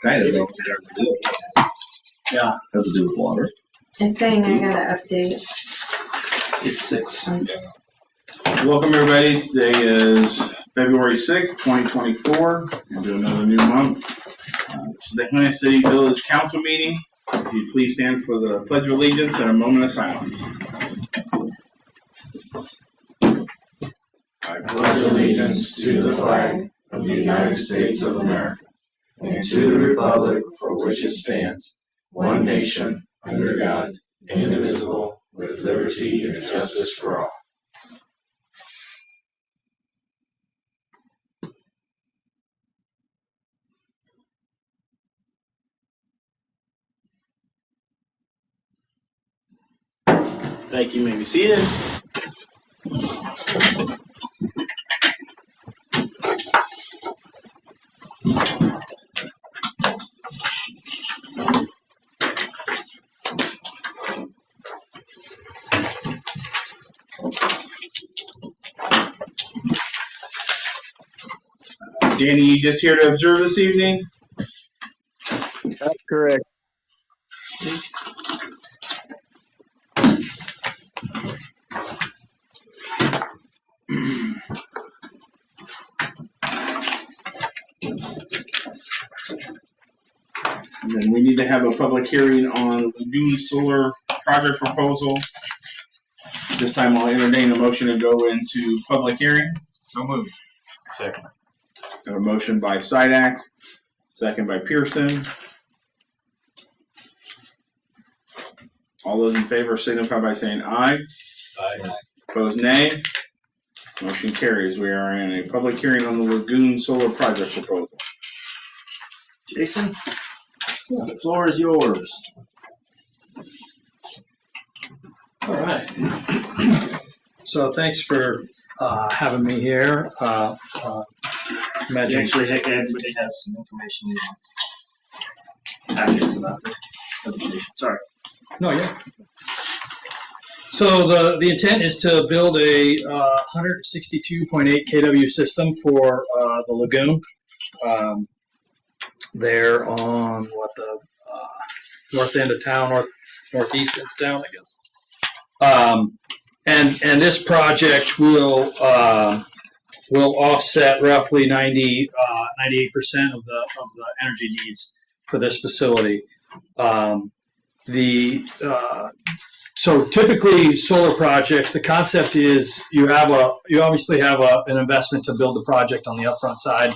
Kind of know Yeah. has to do with water. It's saying I gotta update. It's 6. Welcome everybody. Today is February 6th, 2024. Into another new month. This is the Atlanta City Village Council meeting. If you please stand for the Pledge of Allegiance and a moment of silence. I pledge allegiance to the flag of the United States of America and to the republic for which it stands, one nation, under God, indivisible, with liberty and justice for all. Thank you. You may be seated. Danny, you just here to observe this evening? That's correct. And then we need to have a public hearing on Lagoon Solar project proposal. This time I'll entertain a motion to go into public hearing. So moved. Second. Got a motion by Sidak, second by Pearson. All those in favor signify by saying aye. Aye. Opposed, nay. Motion carries. We are in a public hearing on the Lagoon Solar project proposal. Jason, the floor is yours. All right. So thanks for having me here. Imagine. Actually, everybody has some information packets about the presentation. Sorry. No, yeah. So the intent is to build a 162.8 kW system for the lagoon. There on the north end of town, northeast of town, I guess. And this project will offset roughly 98% of the energy needs for this facility. So typically solar projects, the concept is you obviously have an investment to build the project on the upfront side.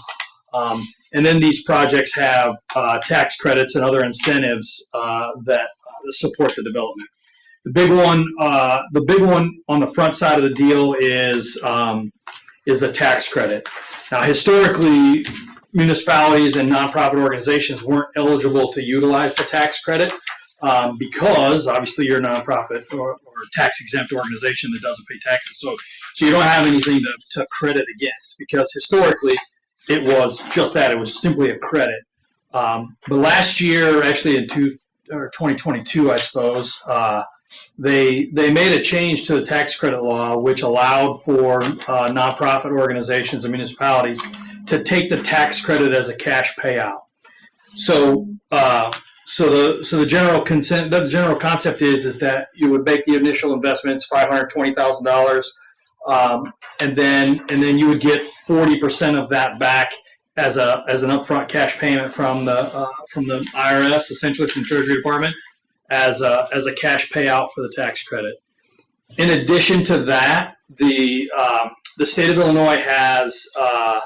And then these projects have tax credits and other incentives that support the development. The big one on the front side of the deal is the tax credit. Now, historically, municipalities and nonprofit organizations weren't eligible to utilize the tax credit because obviously you're a nonprofit or tax-exempt organization that doesn't pay taxes. So you don't have anything to credit against because historically it was just that. It was simply a credit. But last year, actually in 2022, I suppose, they made a change to the tax credit law, which allowed for nonprofit organizations and municipalities to take the tax credit as a cash payout. So the general concept is that you would make the initial investments, $520,000, and then you would get 40% of that back as an upfront cash payment from the IRS, essentially from the Treasury Department, as a cash payout for the tax credit. In addition to that, the state of Illinois has a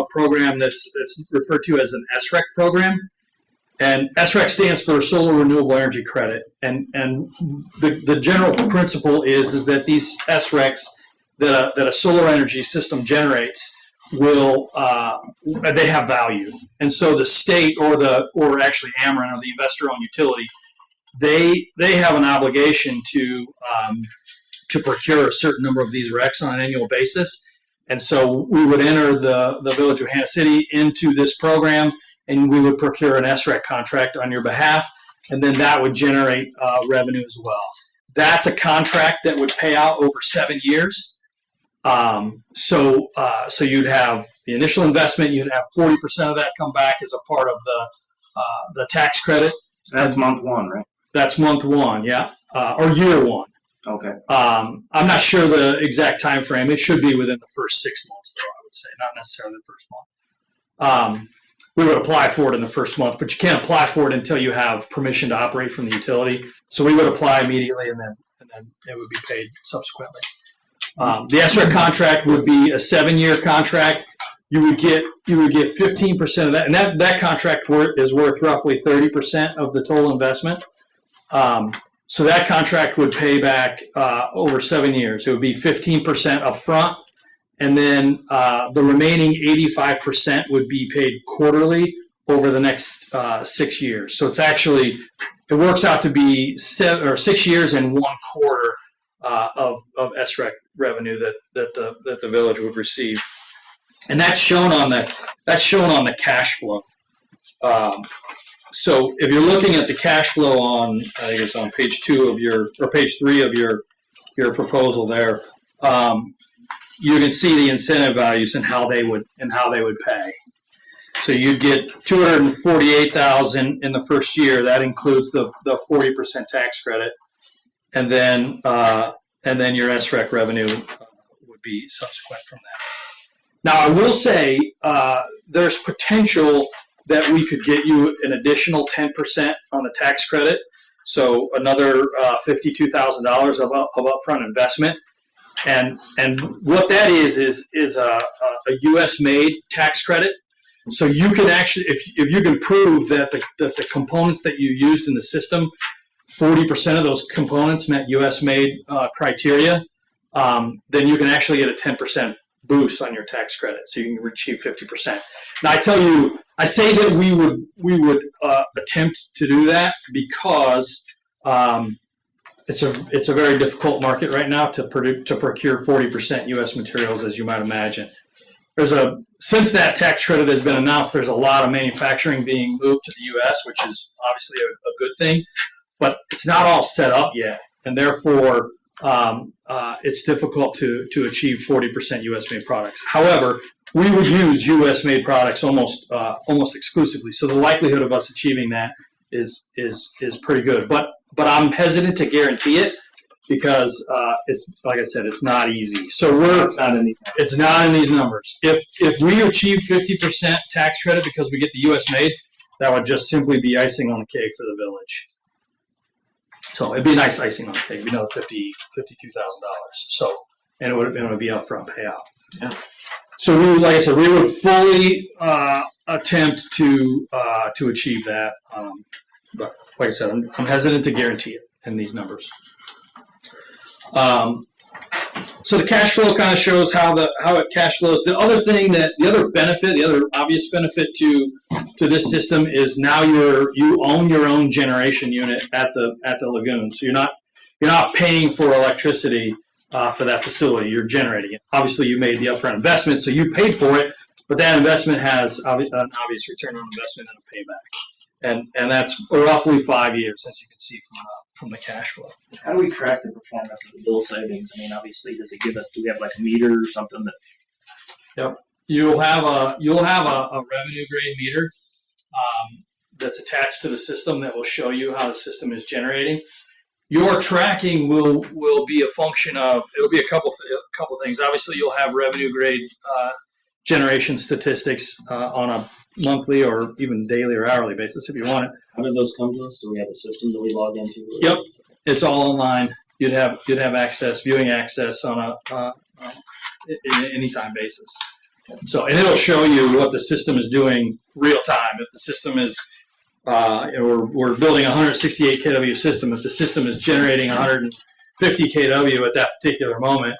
program that's referred to as an SREC program, and SREC stands for Solar Renewable Energy Credit. And the general principle is that these SRECs that a solar energy system generates they have value. And so the state or actually Ameren or the investor-owned utility, they have an obligation to procure a certain number of these RECs on an annual basis. And so we would enter the Village of Hannah City into this program, and we would procure an SREC contract on your behalf, and then that would generate revenue as well. That's a contract that would pay out over 7 years. So you'd have the initial investment, you'd have 40% of that come back as a part of the tax credit. That's month one, right? That's month one, yeah, or year one. Okay. I'm not sure the exact time frame. It should be within the first 6 months, though, I would say, not necessarily the first month. We would apply for it in the first month, but you can't apply for it until you have permission to operate from the utility. So we would apply immediately, and then it would be paid subsequently. The SREC contract would be a 7-year contract. You would get 15% of that, and that contract is worth roughly 30% of the total investment. So that contract would pay back over 7 years. It would be 15% up front, and then the remaining 85% would be paid quarterly over the next 6 years. So it works out to be 6 years and 1 quarter of SREC revenue that the village would receive, and that's shown on the cash flow. So if you're looking at the cash flow on, I think it's on page 2 of page 3 of your proposal there, you can see the incentive values and how they would pay. So you'd get $248,000 in the first year. That includes the 40% tax credit, and then your SREC revenue would be subsequent from that. Now I will say there's potential that we could get you an additional 10% on the tax credit, so another $52,000 of upfront investment, and what that is a U.S. made tax credit. So you can actually, if you can prove that the components that you used in the system, 40% of those components met U.S. made criteria, then you can actually get a 10% boost on your tax credit, so you can achieve 50%. Now I say that we would attempt to do that because it's a very difficult market right now to procure 40% U.S. materials, as you might imagine. Since that tax credit has been announced, there's a lot of manufacturing being moved to the U.S., which is obviously a good thing, but it's not all set up yet, and therefore it's difficult to achieve 40% U.S. made products. However, we would use U.S. made products almost exclusively, so the likelihood of us achieving that is pretty good. But I'm hesitant to guarantee it because it's, like I said, it's not easy. So it's not in these numbers. If we achieve 50% tax credit because we get the U.S. made, that would just simply be icing on the cake for the village. So it'd be a nice icing on the cake. It'd be another $52,000. So, and it would be upfront payout. Yeah. So like I said, we would fully attempt to achieve that. But like I said, I'm hesitant to guarantee it in these numbers. So the cash flow kind of shows how it cash flows. The other obvious benefit to this system is now you own your own generation unit at the lagoon. So you're not paying for electricity for that facility. You're generating it. Obviously, you made the upfront investment, so you paid for it, but that investment has an obvious return on investment and a payback. And that's roughly 5 years, as you can see from the cash flow. How do we track the performance of the bill savings? I mean, obviously, do we have like a meter or something that? Yep. You'll have a revenue grade meter that's attached to the system that will show you how the system is generating. Your tracking will be a function of, it'll be a couple things. Obviously, you'll have revenue grade generation statistics on a monthly or even daily or hourly basis if you want it. How do those come to us? Do we have a system that we log into? Yep, it's all online. You'd have viewing access on a anytime basis. So, and it'll show you what the system is doing real time. If the system is, we're building a 168 kW system. If the system is generating 150 kW at that particular moment,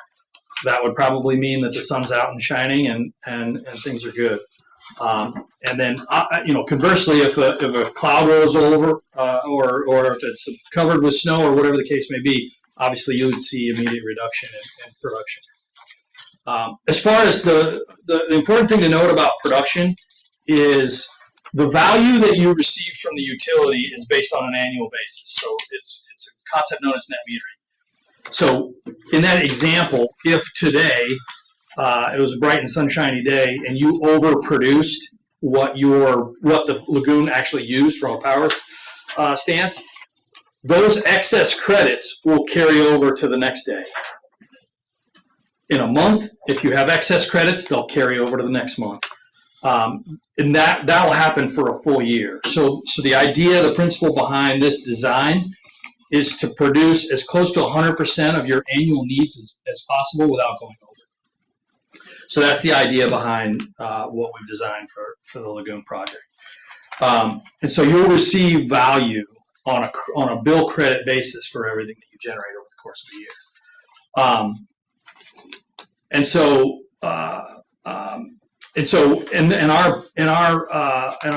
that would probably mean that the sun's out and shining and things are good. And then, conversely, if a cloud rolls over or if it's covered with snow or whatever the case may be, obviously you would see immediate reduction in production. As far as the important thing to note about production is the value that you receive from the utility is based on an annual basis. So it's a concept known as net metering. So in that example, if today it was a bright and sunshiny day, and you overproduced what the lagoon actually used from a power stance, those excess credits will carry over to the next day. In a month, if you have excess credits, they'll carry over to the next month. And that will happen for a full year. So the idea, the principle behind this design is to produce as close to 100% of your annual needs as possible without going over. So that's the idea behind what we've designed for the lagoon project. And so you'll receive value on a bill credit basis for everything that you generate over the course of the year.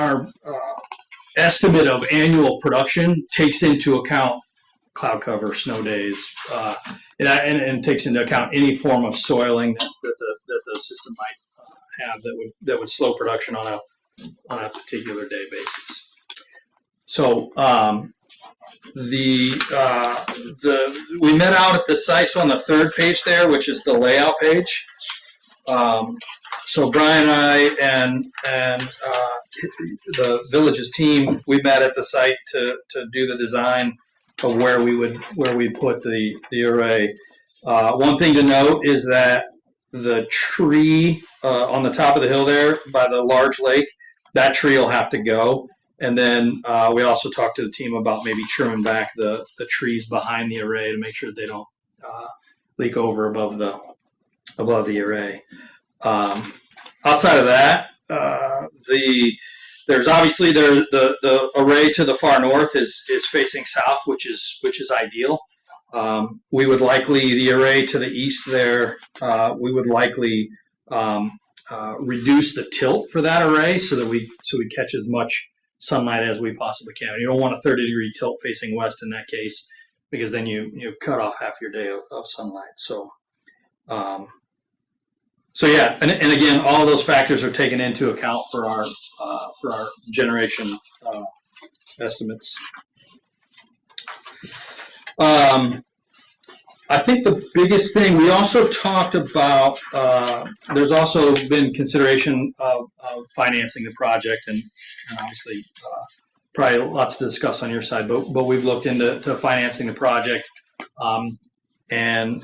Our estimate of annual production takes into account cloud cover, snow days, and takes into account any form of soiling that the system might have that would slow production on a particular day basis. So we met out at the site, so on the third page there, which is the layout page. So Brian and I and the village's team, we met at the site to do the design of where we put the array. One thing to note is that the tree on the top of the hill there by the large lake, that tree will have to go. And then we also talked to the team about maybe trimming back the trees behind the array to make sure that they don't leak over above the array. Outside of that, there's obviously the array to the far north is facing south, which is ideal. We would likely, the array to the east there, we would likely reduce the tilt for that array so we catch as much sunlight as we possibly can. You don't want a 30-degree tilt facing west in that case, because then you cut off half your day of sunlight. So yeah, and again, all of those factors are taken into account for our generation estimates. I think the biggest thing, we also talked about, there's also been consideration of financing the project, and obviously probably lots to discuss on your side, but we've looked into financing the project and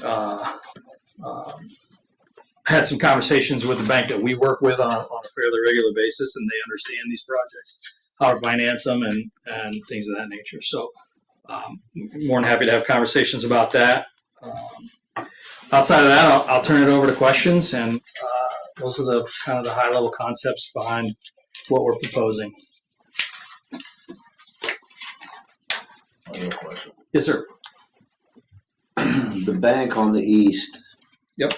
had some conversations with the bank that we work with on a fairly regular basis, and they understand these projects, how to finance them, and things of that nature. So more than happy to have conversations about that. Outside of that, I'll turn it over to questions, and those are the kind of the high-level concepts behind what we're proposing. I have a question. Yes, sir. The bank on the east. Yep.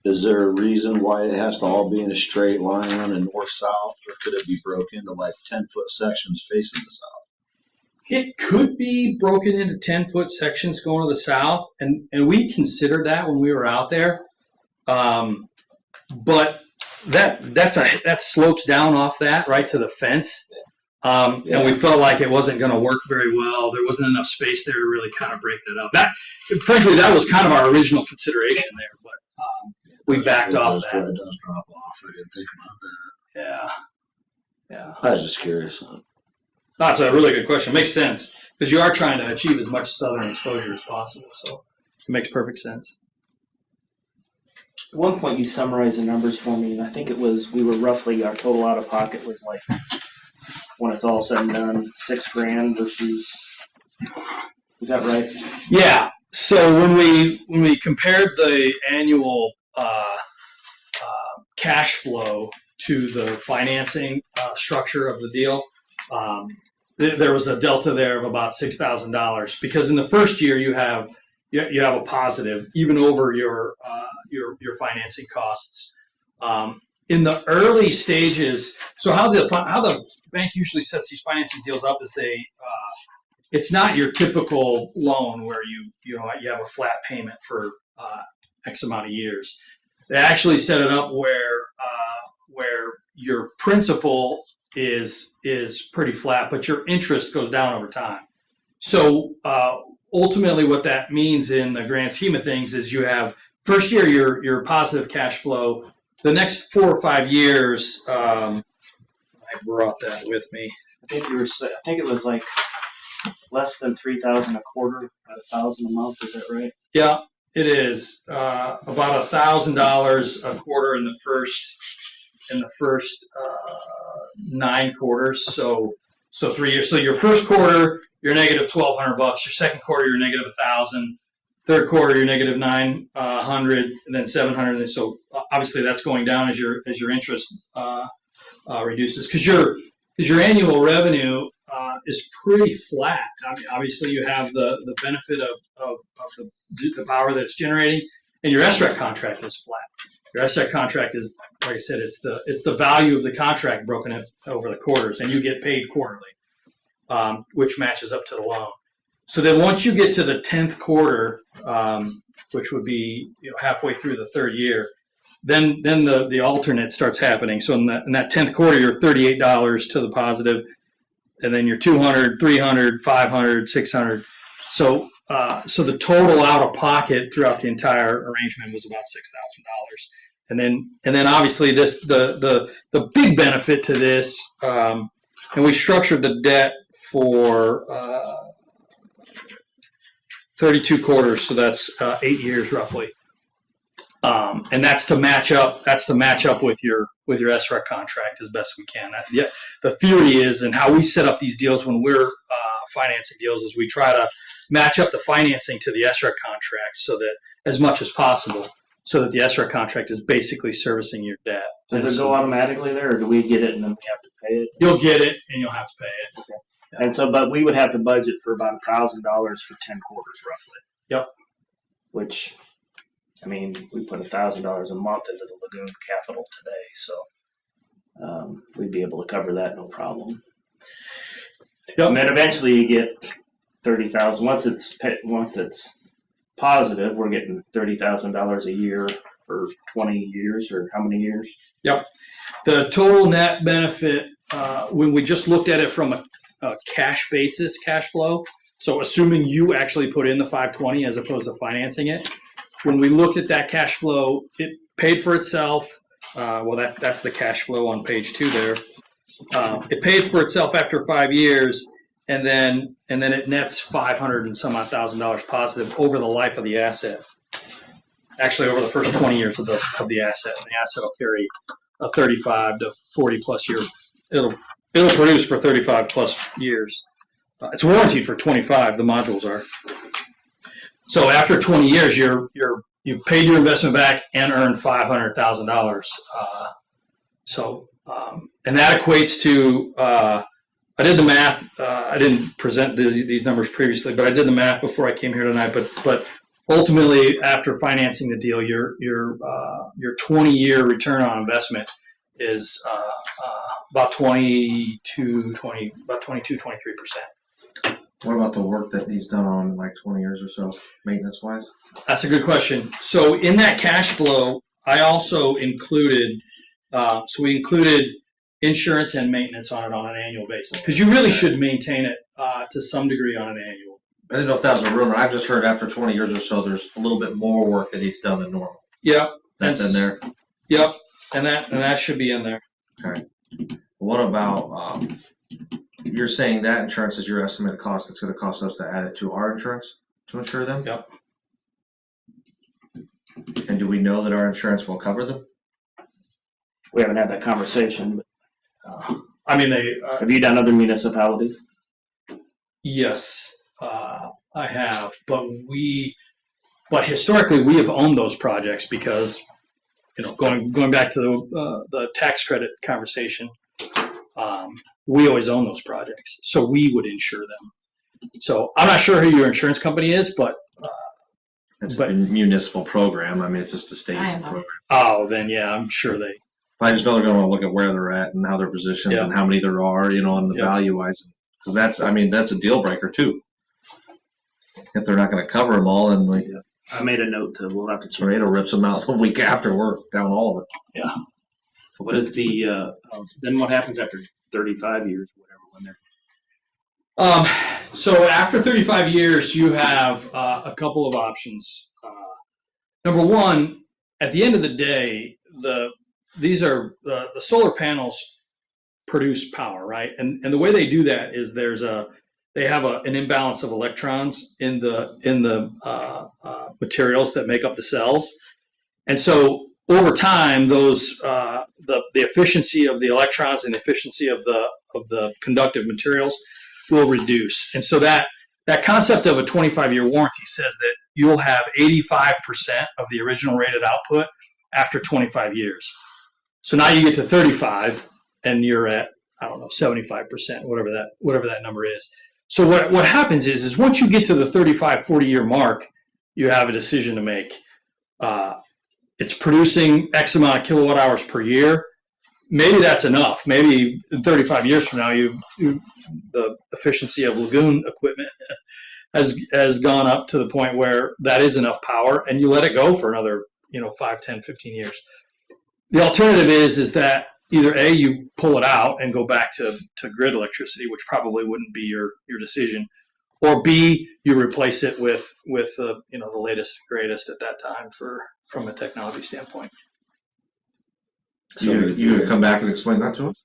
Is there a reason why it has to all be in a straight line and north-south, or could it be broken into like 10-foot sections facing the south? It could be broken into 10-foot sections going to the south, and we considered that when we were out there. But that slopes down off that right to the fence. And we felt like it wasn't going to work very well. There wasn't enough space there to really kind of break that up. Frankly, that was kind of our original consideration there, but we backed off that. It does drop off. I didn't think about that. Yeah. I was just curious. That's a really good question. Makes sense, because you are trying to achieve as much southern exposure as possible, so it makes perfect sense. At one point, you summarized the numbers for me, and I think it was we were roughly, our total out of pocket was like, when it's all said and done, $6,000 versus. Is that right? Yeah. So when we compared the annual cash flow to the financing structure of the deal, there was a delta there of about $6,000, because in the first year you have a positive even over your financing costs. In the early stages, so how the bank usually sets these financing deals up is it's not your typical loan where you have a flat payment for X amount of years. They actually set it up where your principal is pretty flat, but your interest goes down over time. So ultimately what that means in the grand scheme of things is you have first year you're positive cash flow. The next 4 or 5 years, I brought that with me. I think it was like less than 3,000 a quarter, about 1,000 a month. Is that right? Yeah, it is about $1,000 a quarter in the first 9 quarters. So 3 years. So your first quarter you're negative $1,200. Your second quarter you're negative 1,000. Third quarter you're negative 900, and then 700. And so obviously that's going down as your interest reduces, because your annual revenue is pretty flat. I mean, obviously you have the benefit of the power that it's generating, and your SREC contract is flat. Your SREC contract is, like I said, it's the value of the contract broken up over the quarters, and you get paid quarterly, which matches up to the loan. So then once you get to the 10th quarter, which would be halfway through the third year, then the alternate starts happening. So in that 10th quarter, you're $38 to the positive, and then you're $200, $300, $500, $600. So the total out of pocket throughout the entire arrangement was about $6,000. And then obviously the big benefit to this, and we structured the debt for 32 quarters, so that's 8 years roughly. And that's to match up with your SREC contract as best we can. The theory is, and how we set up these deals when we're financing deals, is we try to match up the financing to the SREC contract, so that as much as possible, so that the SREC contract is basically servicing your debt. Does it go automatically there, or do we get it and then we have to pay it? You'll get it and you'll have to pay it. Okay. And so, but we would have to budget for about $1,000 for 10 quarters, roughly. Yep. Which, I mean, we put $1,000 a month into the Lagoon capital today, so we'd be able to cover that no problem. Yep. And then eventually you get 30,000. Once it's positive, we're getting $30,000 a year for 20 years, or how many years? Yep. The total net benefit, when we just looked at it from a cash basis, cash flow, so assuming you actually put in the 520 as opposed to financing it, when we looked at that cash flow, it paid for itself. That's the cash flow on page 2 there. It paid for itself after 5 years, and then it nets $500 and some odd thousand positive over the life of the asset. Actually, over the first 20 years of the asset, and the asset will carry a 35 to 40 plus year. It'll produce for 35 plus years. It's warranted for 25. The modules are. So after 20 years, you've paid your investment back and earned $500,000. And that equates to. I did the math. I didn't present these numbers previously, but I did the math before I came here tonight. But ultimately, after financing the deal, your 20-year return on investment is about 23%. What about the work that he's done on like 20 years or so, maintenance wise? That's a good question. So in that cash flow, I also included, we included insurance and maintenance on it on an annual basis, because you really should maintain it to some degree on an annual. I didn't know if that was a rumor. I've just heard after 20 years or so, there's a little bit more work that he's done than normal. Yep. That's in there. Yep. And that should be in there. Okay. What about, you're saying that insurance is your estimated cost. It's going to cost us to add it to our insurance to insure them? Yep. And do we know that our insurance will cover them? We haven't had that conversation. I mean, Have you done other municipalities? yes, I have, but historically we have owned those projects because, going back to the tax credit conversation, we always own those projects, so we would insure them. So I'm not sure who your insurance company is, but It's a municipal program. I mean, it's just a state I know. program. oh, then yeah, I'm sure they. I just know they're going to look at where they're at and how they're positioned Yeah. and how many there are, and the Yeah. value wise. Because that's a deal breaker too. If they're not going to cover them all, then I made a note we'll have to check. tornado rips them out the week after we're down all of it. Yeah. What is the, then what happens after 35 years, whatever, when they're. So after 35 years, you have a couple of options. number one, at the end of the day, the solar panels produce power, right? And the way they do that is they have an imbalance of electrons in the materials that make up the cells, and so over time, those the efficiency of the electrons and the efficiency of the conductive materials will reduce, and so that concept of a 25-year warranty says that you'll have 85% of the original rated output after 25 years. So now you get to 35, and you're at, I don't know, 75%, whatever that number is. So what happens is once you get to the 35, 40-year mark, you have a decision to make. It's producing X amount of kilowatt hours per year. Maybe that's enough. Maybe in 35 years from now, the efficiency of lagoon equipment has gone up to the point where that is enough power, and you let it go for another 5, 10, 15 years. The alternative is that either A, you pull it out and go back to grid electricity, which probably wouldn't be your decision, or B, you replace it with the latest and greatest at that time from a technology standpoint. So you gonna come back and explain that to us?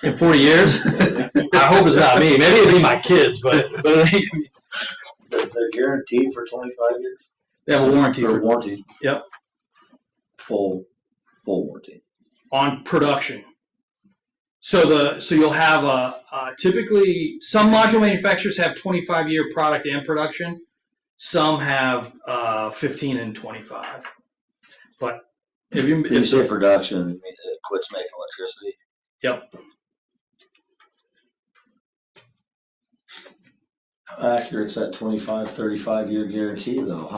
In 40 years, I hope it's not me. Maybe it'll be my kids, but They're guaranteed for 25 years? they have a warranty Or warranty? Yep. Full warranty. on production. So you'll have typically some module manufacturers have 25-year product and production. Some have 15 and 25. But if You say production, it quits making electricity? Yep. How accurate's that 25, 35-year guarantee, though?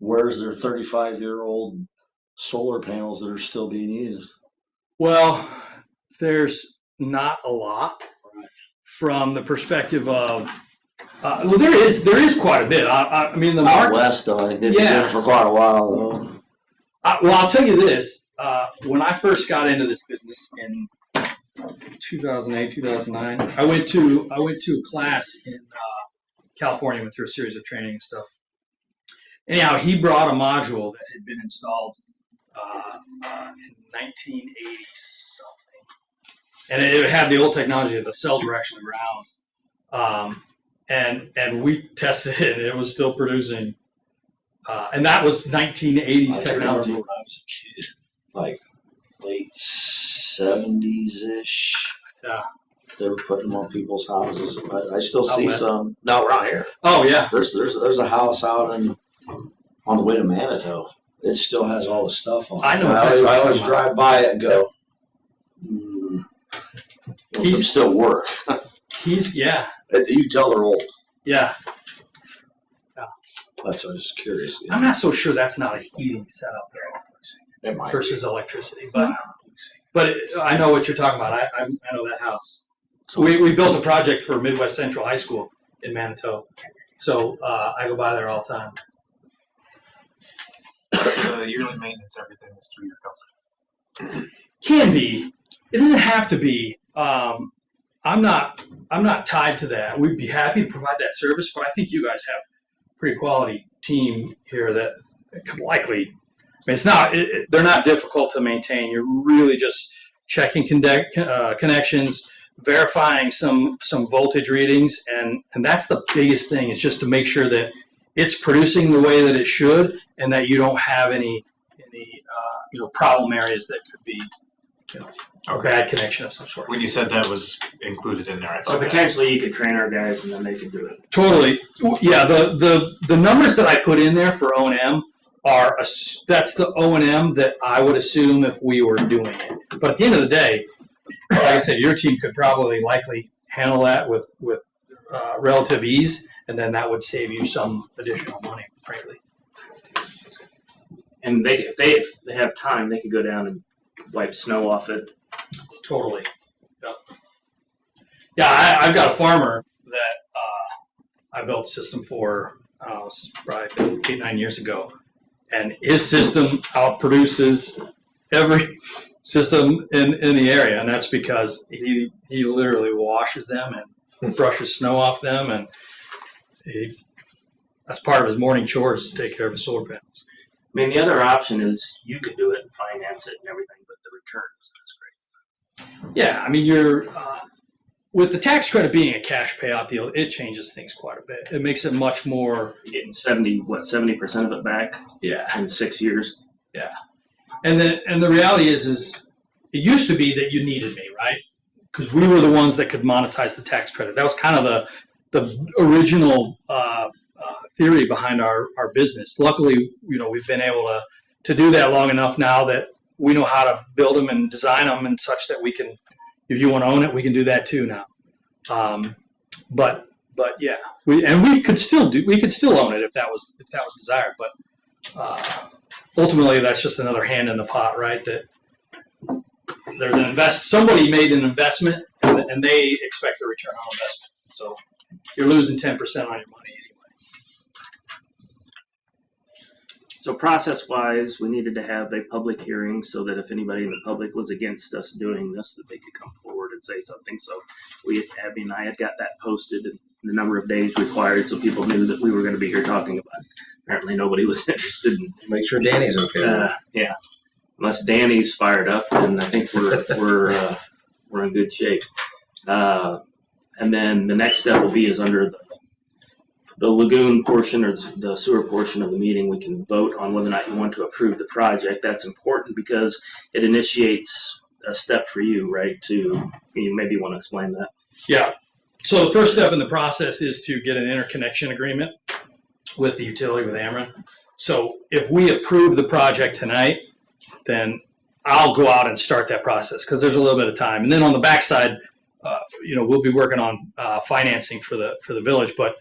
Where's their 35-year-old solar panels that are still being used? Well, there's not a lot from the perspective of there is quite a bit. I mean, the Out market. west, though, they've been doing it for quite a while, though. Well, I'll tell you this. When I first got into this business in 2008, 2009, I went to a class in California, went through a series of training and stuff. Anyhow, he brought a module that had been installed in 1980 something, and it had the old technology. The cells were actually round, and we tested it, and it was still producing. And that was 1980s technology. When I was a kid, like late 70s-ish. Yeah. They were putting them on people's houses. I still Out see west? some. No, around here. Oh yeah. There's a house out on the way to Manitou. It still has all the stuff on it. I know I exactly what you're always talking drive by it and go, they still work. Yeah. You can tell they're old. Yeah. That's why I was just curious. I'm not so sure that's not a heating setup there It might versus electricity, but I know what you're talking about. I know that house. We built a project for Midwest Central High School in Manitou, so I go by there all the time. Yearly maintenance, everything is through your company. Can be. It doesn't have to be. I'm not tied to that. We'd be happy to provide that service, but I think you guys have a pretty quality team here that could likely. I mean, it's not. They're not difficult to maintain. You're really just checking connections, verifying some voltage readings, and that's the biggest thing. Is just to make sure that it's producing the way that it should, and that you don't have any problem areas that could be a bad connection of some sort. When you said that was included in there, I So thought potentially you could train our guys and then they could do it. Totally. Yeah, the numbers that I put in there for O&M that's the O&M that I would assume if we were doing it. But at the end of the day, like I said, your team could probably likely handle that with relative ease, and then that would save you some additional money, frankly. And if they have time, they could go down and wipe snow off it. Totally. Yep. Yeah, I've got a farmer that I built a system for probably 8-9 years ago, and his system outproduces every system in the area, and that's because he literally washes them and brushes snow off them, and that's part of his morning chores is to take care of his solar panels. mean, the other option is you could do it and finance it and everything, but the return isn't as great. Yeah, I mean, you're with the tax credit being a cash payout deal, it changes things quite a bit. It makes it much more. You're getting 70% of it back Yeah, in 6 years. yeah. And the reality is it used to be that you needed me, right? Because we were the ones that could monetize the tax credit. That was kind of the original theory behind our business. Luckily, we've been able to do that long enough now that we know how to build them and design them and such that we can, if you want to own it, we can do that too now. But yeah, we could still own it if that was desired. But ultimately, that's just another hand in the pot, right? That there's somebody made an investment and they expect a return on investment. So you're losing 10% on your money anyway. So process-wise, we needed to have a public hearing so that if anybody in the public was against us doing this, that they could come forward and say something. So Abby and I had got that posted and the number of days required so people knew that we were going to be here talking about it. Apparently nobody was interested in. Make sure Danny's okay. Yeah. Unless Danny's fired up, then I think we're in good shape. And then the next step will be is under the lagoon portion or the sewer portion of the meeting, we can vote on whether or not you want to approve the project. That's important because it initiates a step for you, right? You maybe want to explain that. Yeah. So the first step in the process is to get an interconnection agreement with the utility, with Ameren. So if we approve the project tonight, then I'll go out and start that process because there's a little bit of time. And then on the backside, we'll be working on financing for the village. But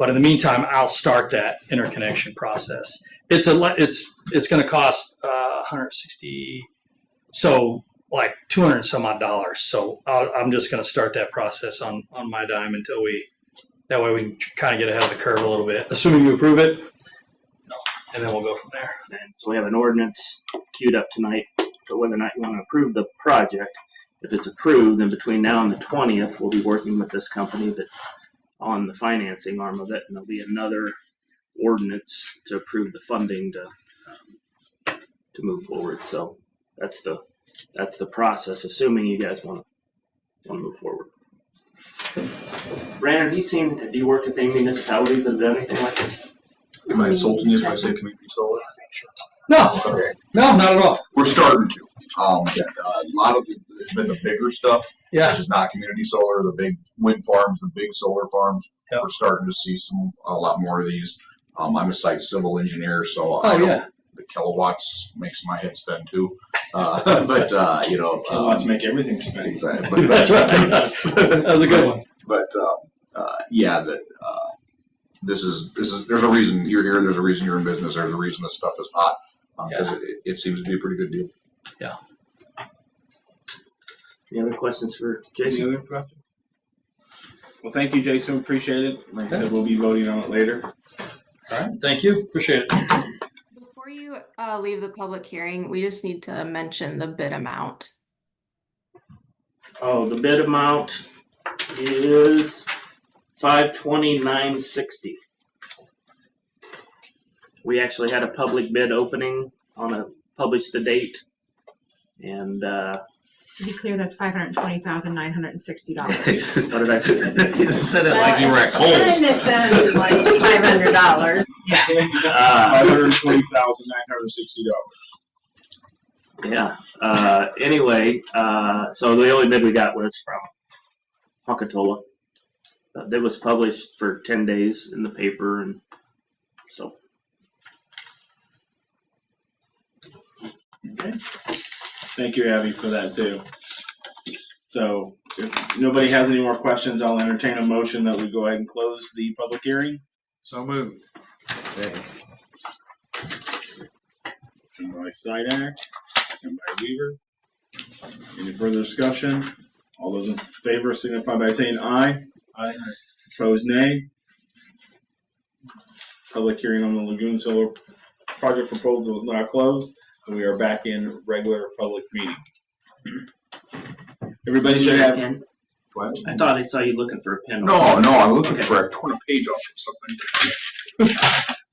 in the meantime, I'll start that interconnection process. It's going to cost $160, so like $200 and some odd. So I'm just going to start that process on my dime until that way we can kind of get ahead of the curve a little bit, assuming you approve it, and then we'll go from there. And so we have an ordinance queued up tonight for whether or not you want to approve the project. If it's approved, then between now and the 20th, we'll be working with this company on the financing arm of it, and there'll be another ordinance to approve the funding to move forward. So that's the process, assuming you guys want to move forward. Brandon, have you worked with any municipalities that have done anything like this? Am I insulting you if I say community solar? No, Okay. no, not at all. We're starting to. A lot of it's been the bigger stuff, Yeah. which is not community solar, the big wind farms, the big solar farms. Yep. We're starting to see a lot more of these. I'm a site civil engineer, so I know the kilowatts makes my head spin too. Kilowatts make everything spin. Exactly. That's right. That was a good one. But there's a reason you're here. There's a reason you're in business. There's a reason this stuff is hot because it seems to be a pretty good deal. Yeah. Any other questions for Jason? Any other questions? Well, thank you, Jason. Appreciate it. Like I said, we'll be voting on it later. All right. Thank you. Appreciate it. Before you leave the public hearing, we just need to mention the bid amount. Oh, the bid amount is $529.60. We actually had a public bid opening published the date, and To be clear, that's $520,960. what did I say? You said it like you were at Kohl's. Kind of sounded like $500. $520,960. Yeah. Anyway, so the only bid we got was from Pocatello. That was published for 10 days in the paper, and so. Okay. Thank you, Abby, for that too. So if nobody has any more questions, I'll entertain a motion that we go ahead and close the public hearing. So moved. Okay. And by Sidak, and by Weaver. Any further discussion? All those in favor signify by saying aye. Aye. Opposed, nay. Public hearing on the Lagoon Solar project proposal is now closed, and we are back in regular public meeting. Everybody should have. Pen? What? I thought I saw you looking for a pen. No, I'm looking Okay. for. I torn a page off of something.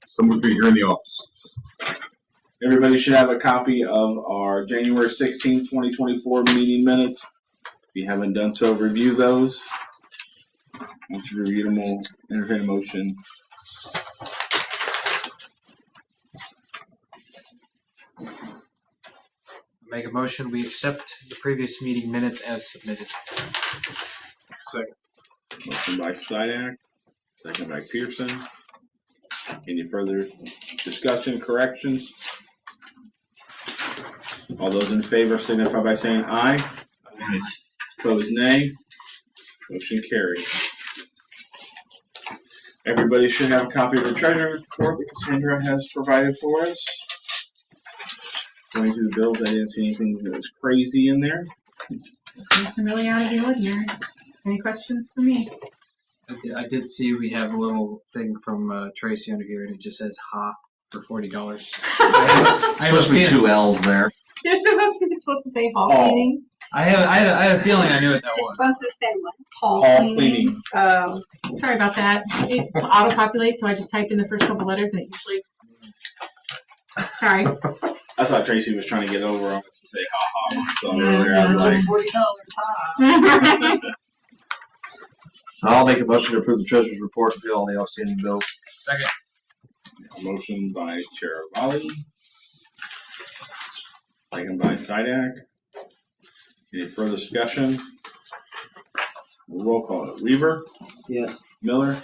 Someone be here in the office. Everybody should have a copy of our January 16th, 2024 meeting minutes. If you haven't done so, review those. Once you review them, we'll entertain a motion. Make a motion, we accept the previous meeting minutes as submitted. Second. Motion by Sidak, second by Pearson. Any further discussion, corrections? All those in favor signify by saying aye. Aye. Opposed, nay. Motion carried. Everybody should have a copy of the treasurer's report that Cassandra has provided for us. Going through the bills, I didn't see anything that was crazy in there. Nothing really out of the ordinary. Any questions for me? I did see we have a little thing from Tracy under here, and it just says "ha" for $40. Supposed to be two L's there. You're supposed to say hall Oh. cleaning. I had a feeling I knew what that It's was. supposed to say what? Hall Hall cleaning. cleaning. Sorry about that. It auto-populates, so I just typed in the first couple letters, and it usually. Sorry. I thought Tracy was trying to get over on us to say ha ha. So No, earlier I was no. like, $40, I'll make a motion to approve the treasurer's report and pay all the outstanding bills. Second. a motion by Chair Valley. Second by Sidak. Any further discussion? Roll call. Weaver? Yes. Miller?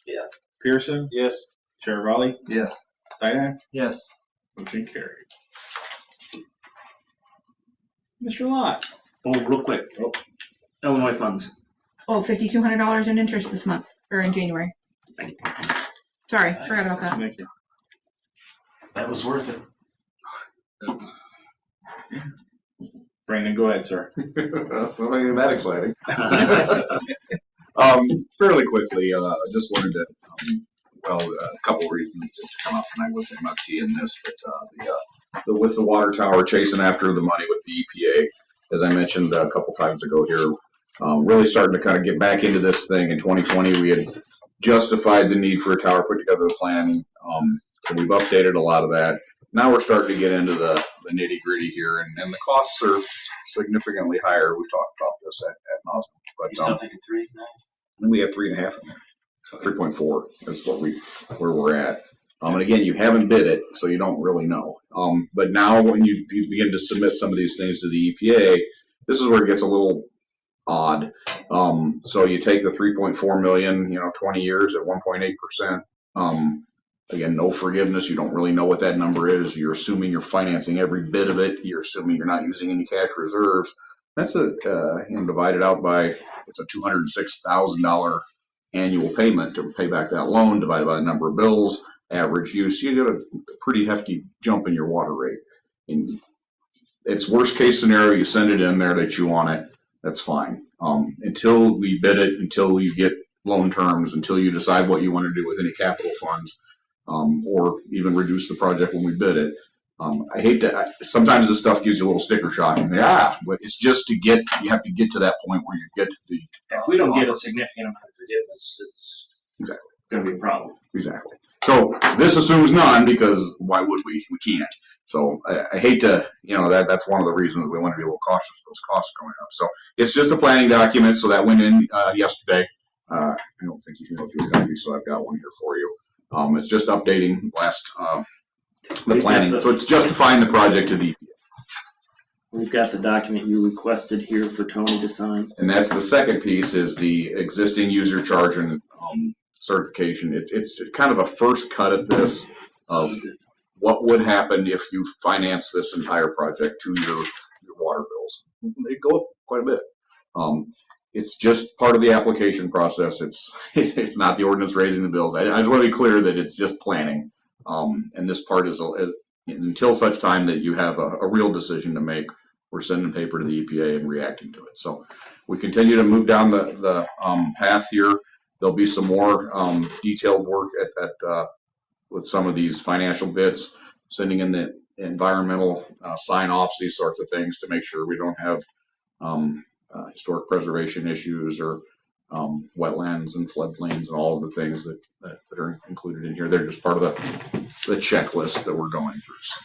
Yeah. Pearson? Yes. Chair Valley? Yes. Sidak? Yes. Motion carried. Mr. Lott? Oh, real quick. Oh. Illinois funds. Oh, $5,200 in interest this month, or in January. Sorry, forgot about that. Thank you. That was worth it. Brandon, go ahead, sir. Not anything that exciting. Fairly quickly, I just wanted to, a couple of reasons to come up tonight with MFT in this, but with the water tower chasing after the money with the EPA, as I mentioned a couple times ago here, really starting to kind of get back into this thing. In 2020, we had justified the need for a tower, put together the plan, so we've updated a lot of that. Now we're starting to get into the nitty gritty here, and the costs are significantly higher. We've talked about this at nauseam. But You still thinking 3 now? we have 3.5 in there. 3.4 is where we're at. And again, you haven't bid it, so you don't really know. But now when you begin to submit some of these things to the EPA, this is where it gets a little odd. So you take the 3.4 million, 20 years at 1.8%. Again, no forgiveness. You don't really know what that number is. You're assuming you're financing every bit of it. You're assuming you're not using any cash reserves. That's divided out by, it's a $206,000 annual payment to pay back that loan, divided by the number of bills, average use. You get a pretty hefty jump in your water rate. And it's worst case scenario. You send it in there, they chew on it. That's fine. Until we bid it, until you get loan terms, until you decide what you want to do with any capital funds. Or even reduce the project when we bid it. I hate that. Sometimes this stuff gives you a little sticker shock, and but it's just you have to get to that point where you get to the. If we don't get a significant amount of forgiveness, it's Exactly going to be a problem. Exactly. So this assumes none, because why would we? We can't. So I hate to, that's one of the reasons we want to be a little cautious with those costs going up. So it's just a planning document. So that went in yesterday. I don't think you can go through the copy, so I've got one here for you. It's just updating the planning. So it's justifying the project to the EPA. We've got the document you requested here for Tony to sign. And that's the second piece, is the existing user charge and certification. It's kind of a first cut at this of what would happen if you finance this entire project to your water bills. They go up quite a bit. It's just part of the application process. It's not the ordinance raising the bills. I just want to be clear that it's just planning. And this part is until such time that you have a real decision to make, we're sending paper to the EPA and reacting to it. So we continue to move down the path here. There'll be some more detailed work with some of these financial bits, sending in the environmental sign-offs, these sorts of things, to make sure we don't have historic preservation issues or wetlands and floodplains and all of the things that are included in here. They're just part of the checklist that we're going through. So.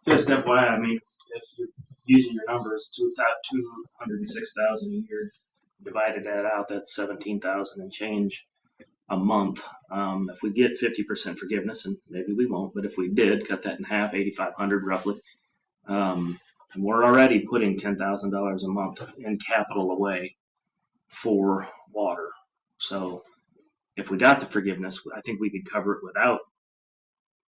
Just FYI, I mean, if you're using your numbers, 206,000 a year, divided that out, that's 17,000 and change a month. If we get 50% forgiveness, and maybe we won't, but if we did, cut that in half, 8,500 roughly. And we're already putting $10,000 a month in capital away for water. So if we got the forgiveness, I think we could cover it without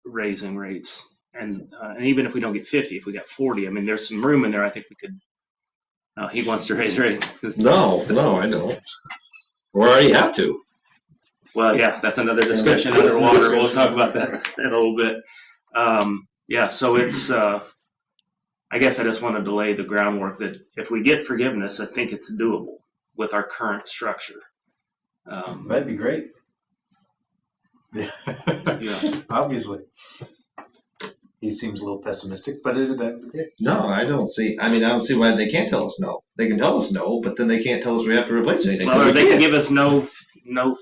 raising rates. And even if we don't get 50, if we got 40, I mean, there's some room in there. I think we could. He wants to raise rates. No, I don't. We already have to. Well, yeah, that's another discussion underwater. We'll talk about that in a little bit. Yeah, so it's. I guess I just want to delay the groundwork that if we get forgiveness, I think it's doable with our current structure. That'd be great. Yeah. Obviously. He seems a little pessimistic, but No, I don't see. I mean, I don't see why they can't tell us no. They can tell us no, but then they can't tell us we have to replace anything. Well, or they can give us no 50%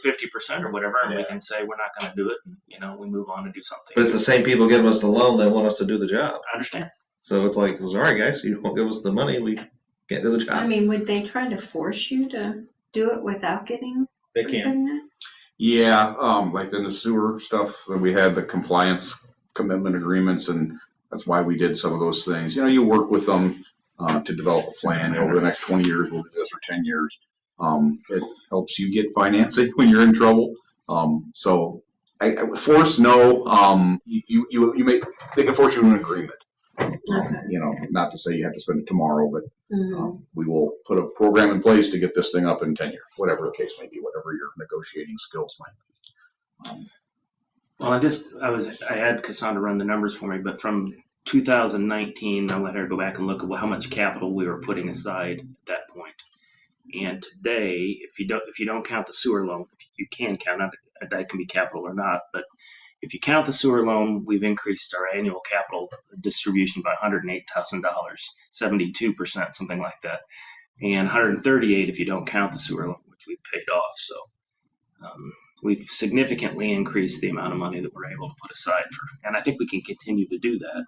or whatever, and we can say we're not going to do it. And, we move on and do something. But it's the same people giving us the loan that want us to do the job. I understand. So it's like, sorry guys, you won't give us the money, we can't do the job. I mean, would they try to force you to do it without getting They can't. forgiveness? Yeah, like in the sewer stuff, that we had the compliance commitment agreements, and that's why we did some of those things. You work with them to develop a plan. Over the next 20 years, we'll do this, or 10 years. It helps you get financing when you're in trouble. So I force no. You may, they can force you into an agreement. Not to say you have to spend it tomorrow, but we will put a program in place to get this thing up in 10 years, whatever the case may be, whatever your negotiating skills might be. Well, I had Cassandra run the numbers for me, but from 2019, I let her go back and look at how much capital we were putting aside at that point. And today, if you don't count the sewer loan, you can count it. That can be capital or not, but if you count the sewer loan, we've increased our annual capital distribution by $108,000, 72%, something like that, and $138,000 if you don't count the sewer loan, which we've paid off. So we've significantly increased the amount of money that we're able to put aside for, and I think we can continue to do that.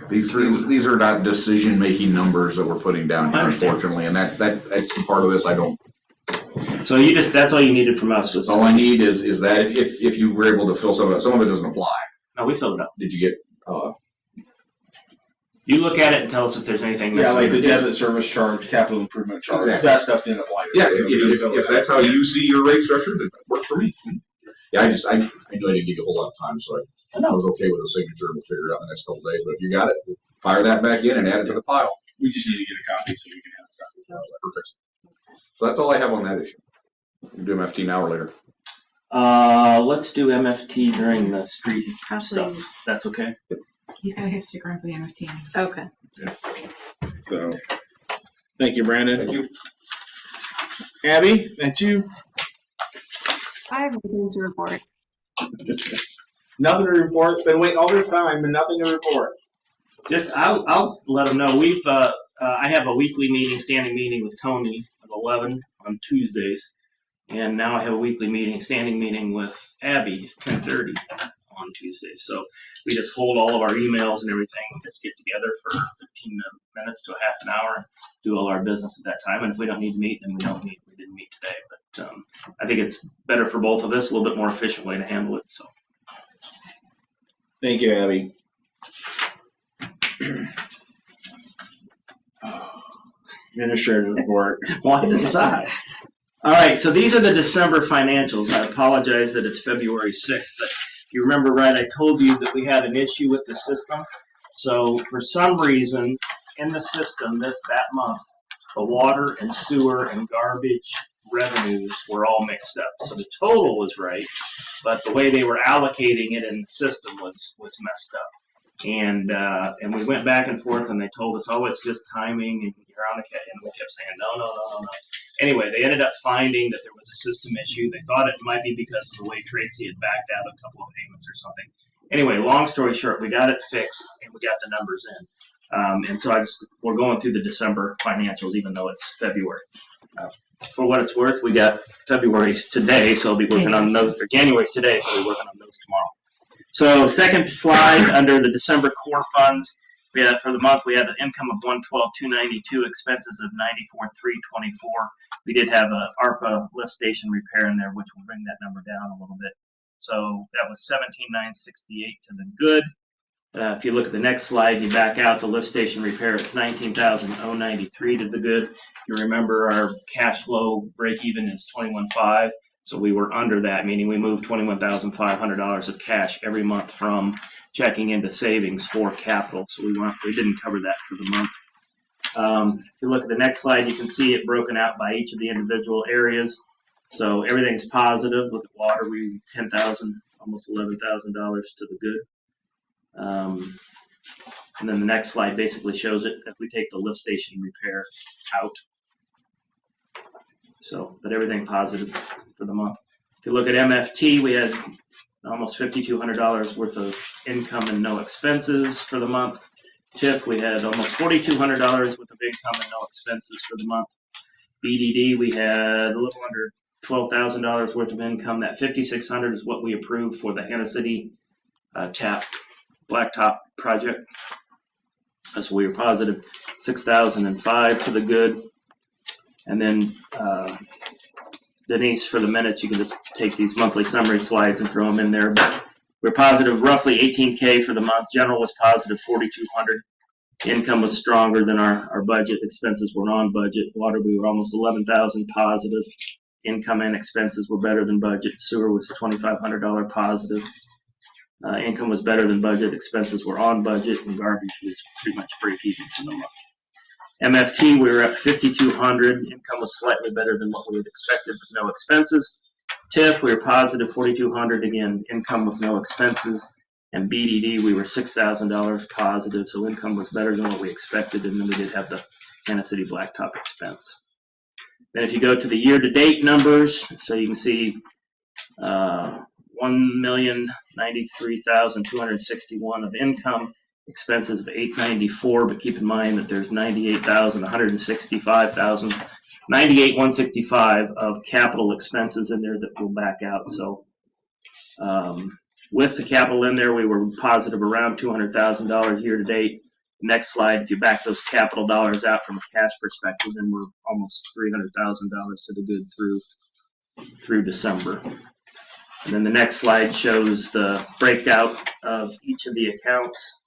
These are not decision-making numbers that we're putting down here, unfortunately, and that's the part of this I don't. So that's all you needed from us was. All I need is that if you were able to fill some of it doesn't apply. No, we filled it up. Did you get? You look at it and tell us if there's anything missing. Yeah, like the debt service charge, capital improvement charge, Exactly. that stuff didn't apply. Yeah, if that's how you see your rate structure, then it works for me. Yeah, I knew I didn't give you a whole lot of time, so I was okay with the signature. We'll figure it out in the next couple of days. But if you got it, fire that back in and add it to the pile. We just need to get a copy so we can have a copy. Perfect. So that's all I have on that issue. We can do MFT now or later. Let's do MFT during the street Absolutely. stuff. That's okay? He's gonna hit stick around for the MFT. Okay. So, thank you, Brandon. Thank you. Abby, that's you. I have nothing to report. Nothing to report. Been waiting all this time, and nothing to report. I'll let them know. I have a weekly standing meeting with Tony at 11 on Tuesdays, and now I have a weekly standing meeting with Abby at 10:30 on Tuesdays. So we just hold all of our emails and everything, just get together for 15 minutes to a half an hour, do all our business at that time. And if we don't need to meet, then we don't meet. We didn't meet today, but I think it's better for both of us, a little bit more efficient way to handle it. So Thank you, Abby. Administrator's report. Why the side? All right, so these are the December financials. I apologize that it's February 6th, but if you remember right, I told you that we had an issue with the system. So for some reason in the system that month, the water and sewer and garbage revenues were all mixed up. So the total was right, but the way they were allocating it in the system was messed up. And we went back and forth, and they told us, oh, it's just timing, and you're on the case. And we kept saying, no. Anyway, they ended up finding that there was a system issue. They thought it might be because of the way Tracy had backed out a couple of payments or something. Anyway, long story short, we got it fixed, and we got the numbers in. And so we're going through the December financials, even though it's February. For what it's worth, we got February's today, so I'll be working on those, or January's today, so I'll be working on those tomorrow. So second slide, under the December core funds, we had for the month, we had an income of $112,292, expenses of $94,324. We did have a ARPA lift station repair in there, which will bring that number down a little bit. So that was $17,968 to the good. If you look at the next slide, you back out the lift station repair, it's $19,093 to the good. You remember our cash flow break even is $21,500, so we were under that, meaning we moved $21,500 of cash every month from checking into savings for capital. So we didn't cover that for the month. If you look at the next slide, you can see it broken out by each of the individual areas. So everything's positive. Look at water, we $10,000, almost $11,000 to the good. And then the next slide basically shows it if we take the lift station repair out. So, but everything positive for the month. If you look at MFT, we had almost $5,200 worth of income and no expenses for the month. TIF, we had almost $4,200 worth of income and no expenses for the month. BDD, we had a little under $12,000 worth of income. That $5,600 is what we approved for the Hannah City blacktop project. So we were positive $6,005 to the good. And then Denise, for the minutes, you can just take these monthly summary slides and throw them in there. But we're positive roughly $18,000 for the month. General was positive $4,200. Income was stronger than our budget. Expenses were on budget. Water, we were almost $11,000 positive. Income and expenses were better than budget. Sewer was $2,500 positive. Income was better than budget. Expenses were on budget, and garbage was pretty much break even for the month. MFT, we were at $5,200. Income was slightly better than what we had expected, with no expenses. TIF, we were positive $4,200. Again, income with no expenses. And BDD, we were $6,000 positive, so income was better than what we expected, and then we did have the Hannah City blacktop expense. Then if you go to the year-to-date numbers, so you can see $1,093,261 of income, expenses of $894, but keep in mind that there's $98,165 of capital expenses in there that will back out. So with the capital in there, we were positive around $200,000 year to date. Next slide, if you back those capital dollars out from a cash perspective, then we're almost $300,000 to the good through December. And then the next slide shows the breakout of each of the accounts.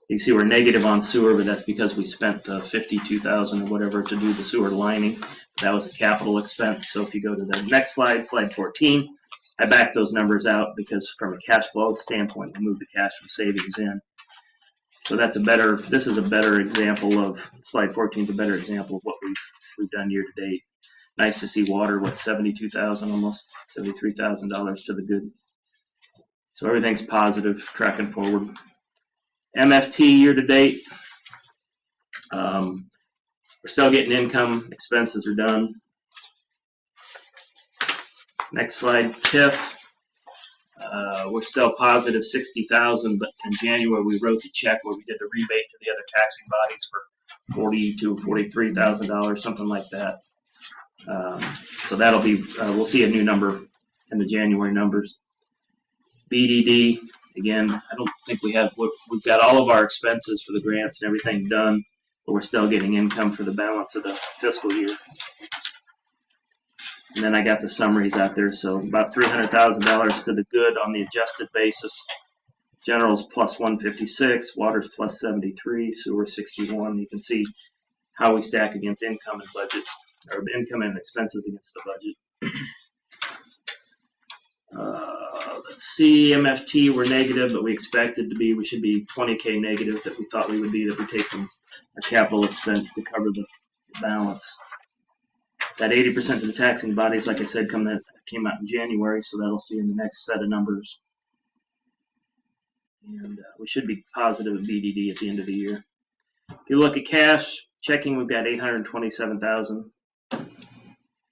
You can see we're negative on sewer, but that's because we spent the $52,000 or whatever to do the sewer lining. That was a capital expense. So if you go to the next slide, slide 14, I backed those numbers out because from a cash flow standpoint, we moved the cash from savings in. So this is a better example of, slide 14 is a better example of what we've done year to date. Nice to see water, $72,000, almost $73,000 to the good. So everything's positive, tracking forward. MFT year to date, we're still getting income, expenses are done. Next slide, TIF. We're still positive $60,000, but in January we wrote the check where we did the rebate to the other taxing bodies for $40,000 to $43,000, something like that. So that'll be, we'll see a new number in the January numbers. BDD, again, I don't think we've got all of our expenses for the grants and everything done, but we're still getting income for the balance of the fiscal year. And then I got the summaries out there, so about $300,000 to the good on the adjusted basis. General's plus 156, water's plus 73, sewer 61. You can see how we stack against income and budget, or income and expenses against the budget. Let's see, MFT, we're negative, but we expected to be, we should be $20,000 negative that we thought we would be, that we take from our capital expense to cover the balance. That 80% to the taxing bodies, like I said, came out in January, so that'll be in the next set of numbers. And we should be positive at BDD at the end of the year. If you look at cash, checking, we've got $827,000.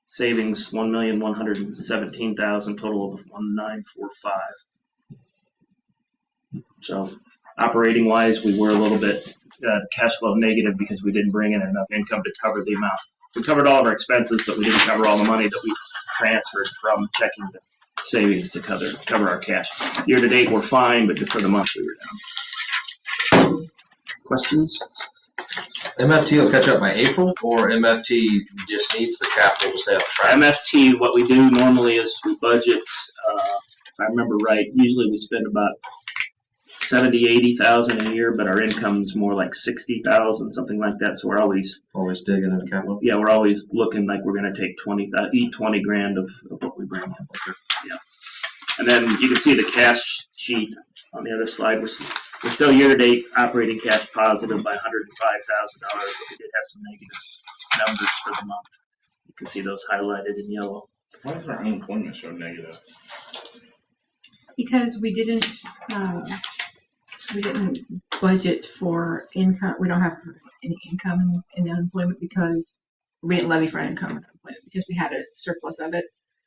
Savings, $1,117,000, total of $1,945. So operating wise, we were a little bit cash flow negative because we didn't bring in enough income to cover the amount. We covered all of our expenses, but we didn't cover all the money that we transferred from checking to savings to cover our cash. Year to date, we're fine, but for the month we were down. Questions? MFT will catch up by April, or MFT just needs the capital to stay on track? MFT, what we do normally is we budget, if I remember right, usually we spend about 80,000 a year, but our income's more like 60,000, something like that. So we're always digging into capital. Yeah, we're always looking like we're going to take 20 grand of what we bring in. Yeah, and then you can see the cash sheet on the other slide. We're still year to date operating cash positive by $105,000, but we did have some negative numbers for the month. You can see those highlighted in yellow. Why is our unemployment so negative? Because we didn't budget for income. We don't have any income in unemployment because we didn't levy for income in unemployment because we had a surplus of it.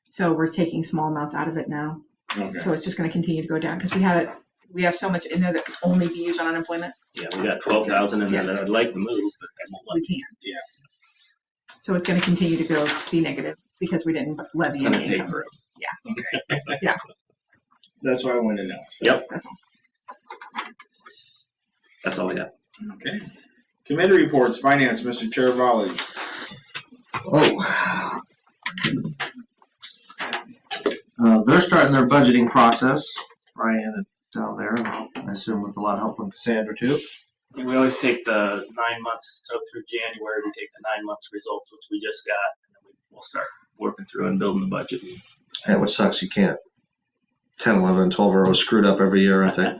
So we're taking small amounts out of it now. Okay. So it's just going to continue to go down because we have so much in there that can only be used on unemployment. Yeah, we got 12,000 in there that I'd like to move, but I won't let We can't. Yeah. So it's going to continue to go be negative because we didn't levy It's going to any take income. forever. Yeah. Yeah. That's what I want to know. So. Yep. That's all. That's all I got. Okay. Committee reports, finance, Mr. Charavalli. They're starting their budgeting process. Ryan and down there, I assume with a lot of help from Cassandra too. And we always take the 9 months, so through January, we take the 9 months results, which we just got, and then we'll start working through and building the budget. And which sucks, you can't. 10, 11, 12 are always screwed up every year, aren't they?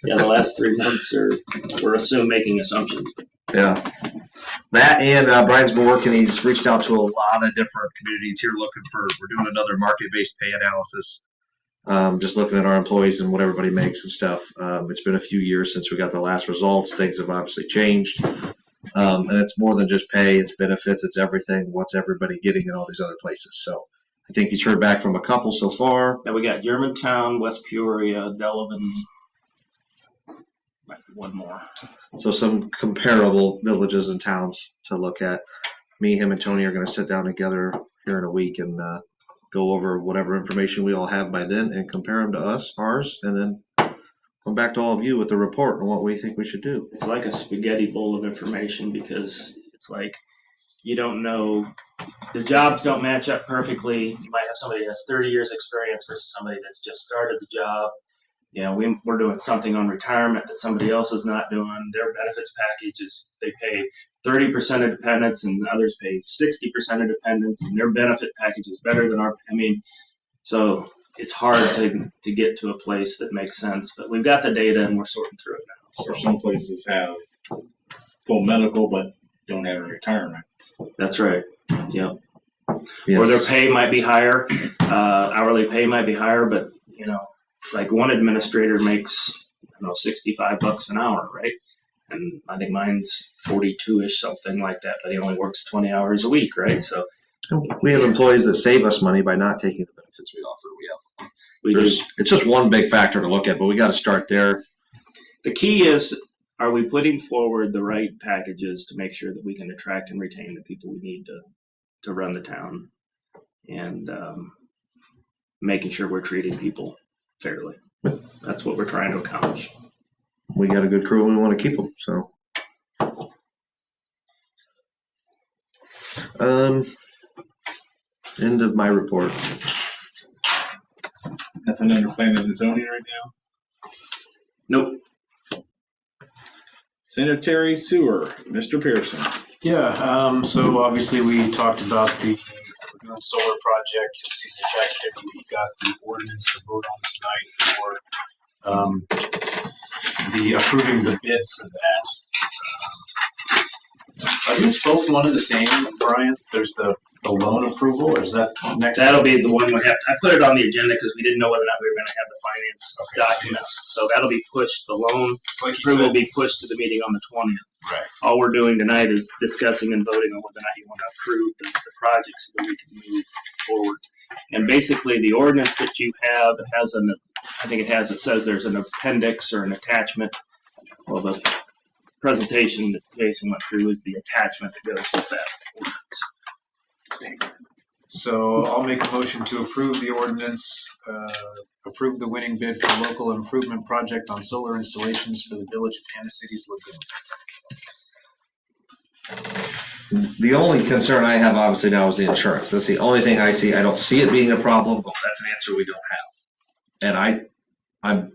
Yeah, the last 3 months we're making assumptions. Yeah. That and Brian's been working, he's reached out to a lot of different communities here we're doing another market-based pay analysis. Just looking at our employees and what everybody makes and stuff. It's been a few years since we got the last results. Things have obviously changed. And it's more than just pay, it's benefits, it's everything. What's everybody getting in all these other places? So I think he's heard back from a couple so far. Yeah, we got Germantown, West Peoria, Delavan, one more. So some comparable villages and towns to look at. Me, him, and Tony are going to sit down together here in a week and go over whatever information we all have by then and compare them to ours, and then come back to all of you with a report on what we think we should do. It's like a spaghetti bowl of information because it's like you don't know. The jobs don't match up perfectly. You might have somebody that has 30 years experience versus somebody that's just started the job. You know, we're doing something on retirement that somebody else is not doing. Their benefits packages, they pay 30% of dependents and others pay 60% of dependents, and their benefit package is better than so it's hard to get to a place that makes sense. But we've got the data and we're sorting through it now. So some places have full medical but don't have a retirement. That's right. Yep. Yes. Or their pay might be higher, hourly pay might be higher, but like one administrator makes, $65 an hour, right? And I think mine's 42-ish, something like that, but he only works 20 hours a week, right? So we have employees that save us money by not taking the benefits we offer. It's just one big factor to look at, but we got to start there. The key is, are we putting forward the right packages to make sure that we can attract and retain the people we need to run the town, and making sure we're treating people fairly. That's what we're trying to accomplish. We got a good crew and we want to keep them. So, end of my report. Nothing under planning and zoning right now? Nope. Sanitary sewer, Mr. Pearson. Yeah, so obviously we talked about the solar project. You'll see the jacket. We got the ordinance to vote on tonight for the approving the bid for that. Are these both one and the same, Brian? There's the loan approval, or is that next? That'll be the one we have. I put it on the agenda because we didn't know whether or not we were going to have the finance documents. So that'll be pushed. The loan approval will be pushed to the meeting on the 20th. Right. All we're doing tonight is discussing and voting on whether or not you want to approve the project so that we can move forward. And basically, the ordinance that you have has it says there's an appendix or an attachment of a presentation that Jason went through is the attachment that goes with that ordinance. So I'll make a motion to approve the ordinance, approve the winning bid for local improvement project on solar installations for the village of Hannah City's lagoon. The only concern I have obviously now is the insurance. That's the only thing I see. I don't see it being a problem, but that's an answer we don't have. And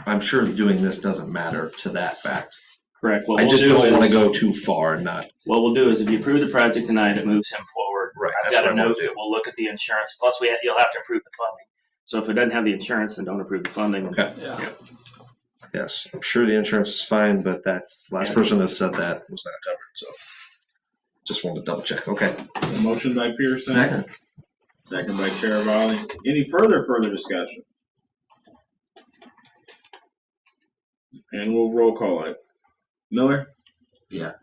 I'm sure doing this doesn't matter to that fact. Correct. What I we'll just do don't want is- to go too far and not. What we'll do is if you approve the project tonight, it moves him forward. Right, I've that's got a what I wanna note do. that we'll look at the insurance. Plus, you'll have to approve the funding. So if it doesn't have the insurance, then don't approve the funding. Okay. Yes, I'm sure the insurance is fine, but that's last person that said that was not covered. So just wanted to double check. Okay. A motion by Pearson. Second. Second by Chair Volley. Any further discussion? And we'll roll call it. Miller? Yeah.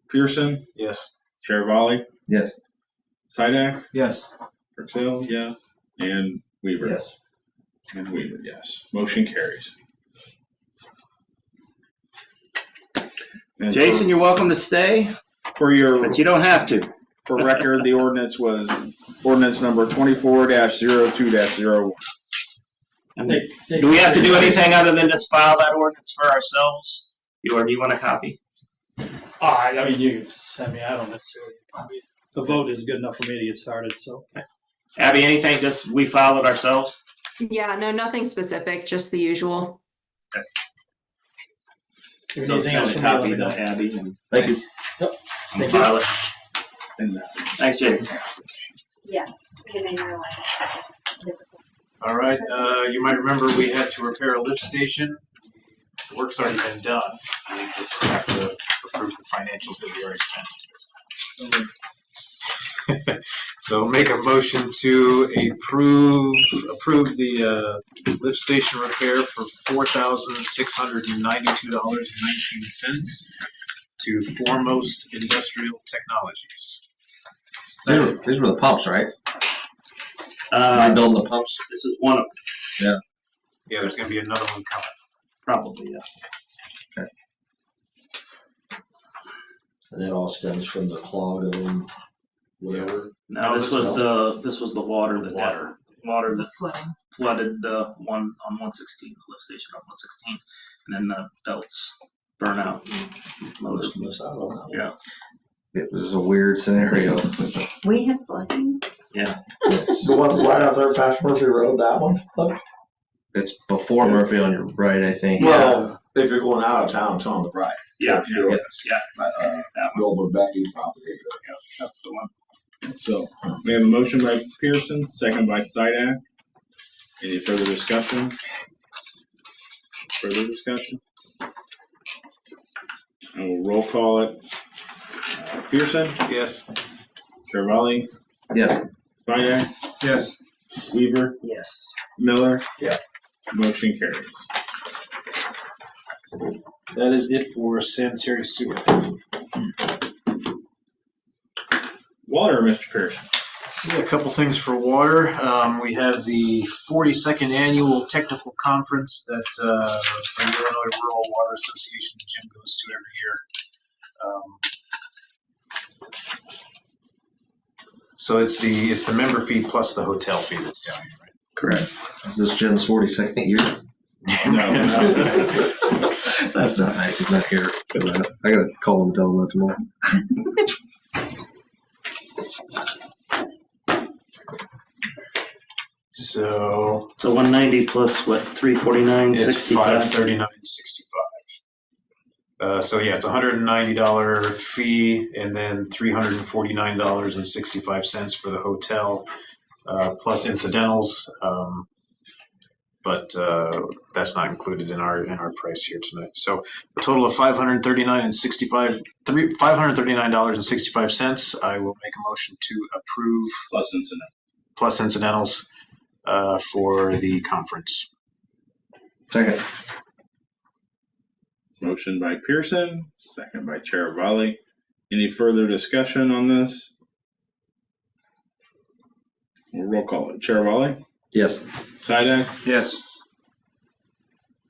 Pearson? Yes. Chair Volley? Yes. Sidak? Yes. Hill, yes. And Weaver? Yes. And Weaver, yes. Motion carries. And Jason, you're welcome to stay, for your but you don't have to. for record, the ordinance was ordinance number 24-02-01. Do we have to do anything other than just file that ordinance for ourselves? Or do you want a copy? I mean, you can send me. I don't necessarily. The vote is good enough for me to get started. So, Abby, anything? Just we file it ourselves? Yeah, no, nothing specific, just the usual. if So anything send else a from me, let copy me to know. Abby. And Thank you. Yep. and Thank you. file it. And Thanks, Jason. All right, you might remember we had to repair a lift station. The work's already been done. We just have to approve the financials that we already spent. So make a motion to approve the lift station repair for $4,692.19 to Foremost Industrial Technologies. These were the pumps, right? Am I building the pumps? This is one of them. Yeah, there's gonna be another one coming. Probably, yeah. And that all stems from the clog of them, whatever. No, this was the water that water that Flooding. flooded the one on 116th, lift station on 116th, and then the belts burn out. Most miss out on that. Yeah. It was a weird scenario. We had flooding. The one right out there past Murphy Road, that one? It's before Murphy on your right, I think. Well, if you're going out of town, it's on the right. Yeah. You're- That one. Over Becky's property. That's the one. so we have a motion by Pearson, second by Sidak. Any further discussion? Further discussion? I will roll call it. Pearson? Yes. Chair Volley? Yes. Sidak? Yes. Weaver? Yes. Miller? Yeah. Motion carries. That is it for sanitary sewer. Water, Mr. Pearson. Yeah, a couple things for water. We have the 42nd annual technical conference that the Illinois Rural Water Association Jim goes to every year. So it's the member fee plus the hotel fee that's down here, right? Correct. Is this Jim's 42nd year? No. That's not nice. He's not here. I gotta call him and tell him that tomorrow. So So 190 plus what? 349.65. it's $539.65. So yeah, it's $190 fee and then $349.65 for the hotel, plus incidentals. But that's not included in our price here tonight. So a total of $539.65. I will make a motion to approve plus incidentals for the conference. Second. Motion by Pearson, second by Chair Volley. Any further discussion on this? We'll roll call it. Chair Volley? Yes. Sidak? Yes.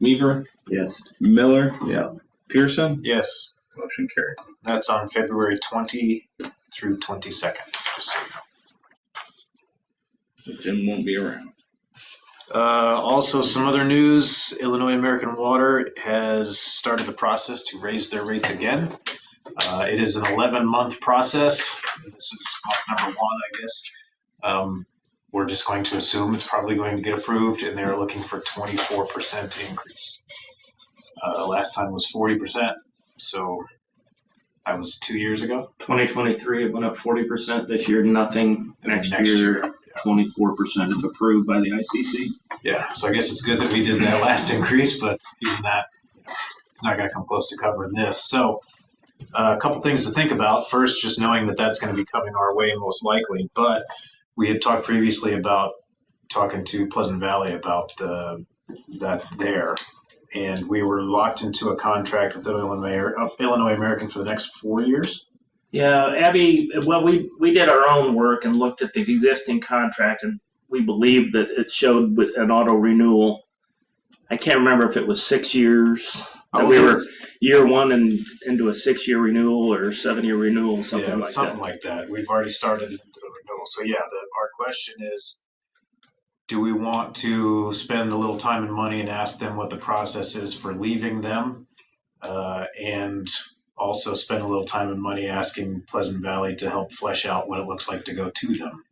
Weaver? Yes. Miller? Yeah. Pearson. Yes, Motion carried. that's on February 20 through 22nd, just so you know. Jim won't be around. Also, some other news, Illinois American Water has started the process to raise their rates again. It is an 11-month process. This is month number 1, I guess. We're just going to assume it's probably going to get approved, and they're looking for 24% increase. Last time was 40%, so that was 2 years ago. 2023, it went up 40%. This year, nothing. Next year, 24% if approved by the ICC. Yeah, so I guess it's good that we did that last increase, but even that, it's not going to come close to covering this. So a couple things to think about. First, just knowing that that's going to be coming our way most likely, but we had talked previously about talking to Pleasant Valley about that there, and we were locked into a contract with Illinois American for the next 4 years. Yeah, Abby, well, we did our own work and looked at the existing contract, and we believed that it showed with an auto renewal. I can't remember if it was 6 years. That we were year 1 and into a 6-year renewal or 7-year renewal, something like that. We've already started into the renewal. So yeah, our question is, do we want to spend a little time and money and ask them what the process is for leaving them, and also spend a little time and money asking Pleasant Valley to help flesh out what it looks like to go to them,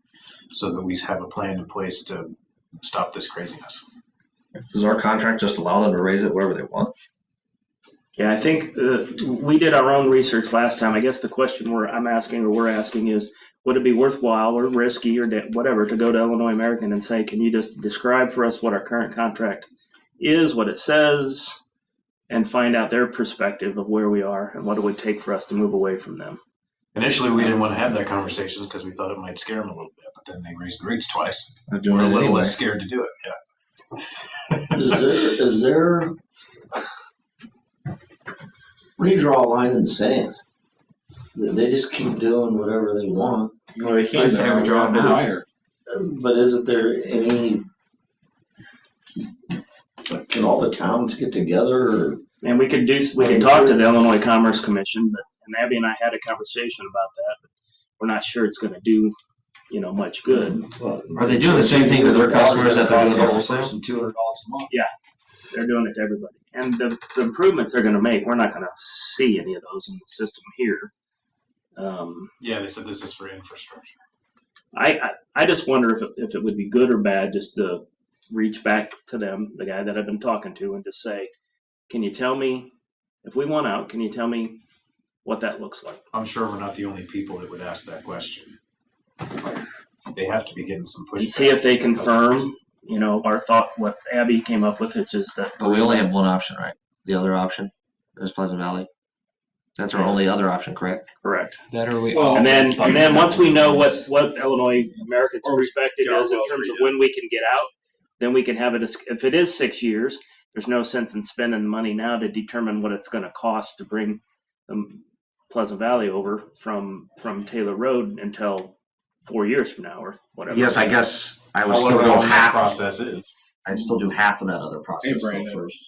so that we have a plan in place to stop this craziness. Does our contract just allow them to raise it wherever they want? Yeah, I think we did our own research last time. I guess the question we're asking is, would it be worthwhile or risky or whatever to go to Illinois American and say, can you just describe for us what our current contract is, what it says, and find out their perspective of where we are and what it would take for us to move away from them? Initially, we didn't want to have that conversation because we thought it might scare them a little bit, but then they raised the rates twice. We're a little less scared to do it. Yeah. Is there? Where do you draw a line in the sand? They just keep doing whatever they want. Well, they can't have a draw it higher. But isn't there any? Can all the towns get together? Or? And we can talk to the Illinois Commerce Commission, and Abby and I had a conversation about that. But we're not sure it's going to do, much good. Well, are they doing the same thing to their customers that they're doing to wholesale? $200 a month. Yeah, they're doing it to everybody. And the improvements they're going to make, we're not going to see any of those in the system here. Yeah, they said this is for infrastructure. I just wonder if it would be good or bad just to reach back to them, the guy that I've been talking to, and just say, can you tell me, if we want out, can you tell me what that looks like? I'm sure we're not the only people that would ask that question. They have to be getting some pushback. And see if they confirm, our thought, what Abby came up with, which is that. But we only have one option, right? The other option is Pleasant Valley. That's our only other option, correct? Correct. That are we. And then once we know what Illinois American's perspective is in terms of when we can get out, then we can have it. If it is 6 years, there's no sense in spending money now to determine what it's going to cost to bring Pleasant Valley over from Taylor Road until 4 years from now or whatever. Yes, I guess I would still go half. Process is. I'd still do half of that other process first.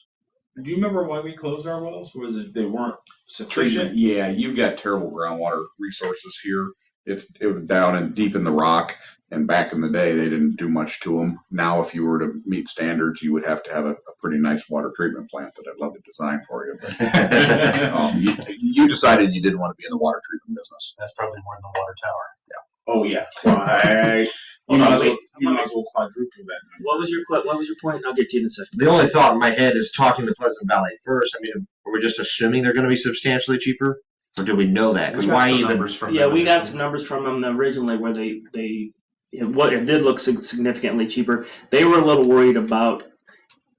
Do you remember why we closed our wells? Was it they weren't Treatment, sufficient? yeah, you've got terrible groundwater resources here. It was down and deep in the rock, and back in the day, they didn't do much to them. Now, if you were to meet standards, you would have to have a pretty nice water treatment plant that I'd love to design for you. But you decided you didn't want to be in the water treatment business. That's probably more than the water tower. Oh yeah. You might as well quadruple that. What was your point? I'll get to you in a second. The only thought in my head is talking to Pleasant Valley first. I mean, are we just assuming they're going to be substantially cheaper, or do we know that? Because why even? We got some numbers from them originally where it did look significantly cheaper. They were a little worried about.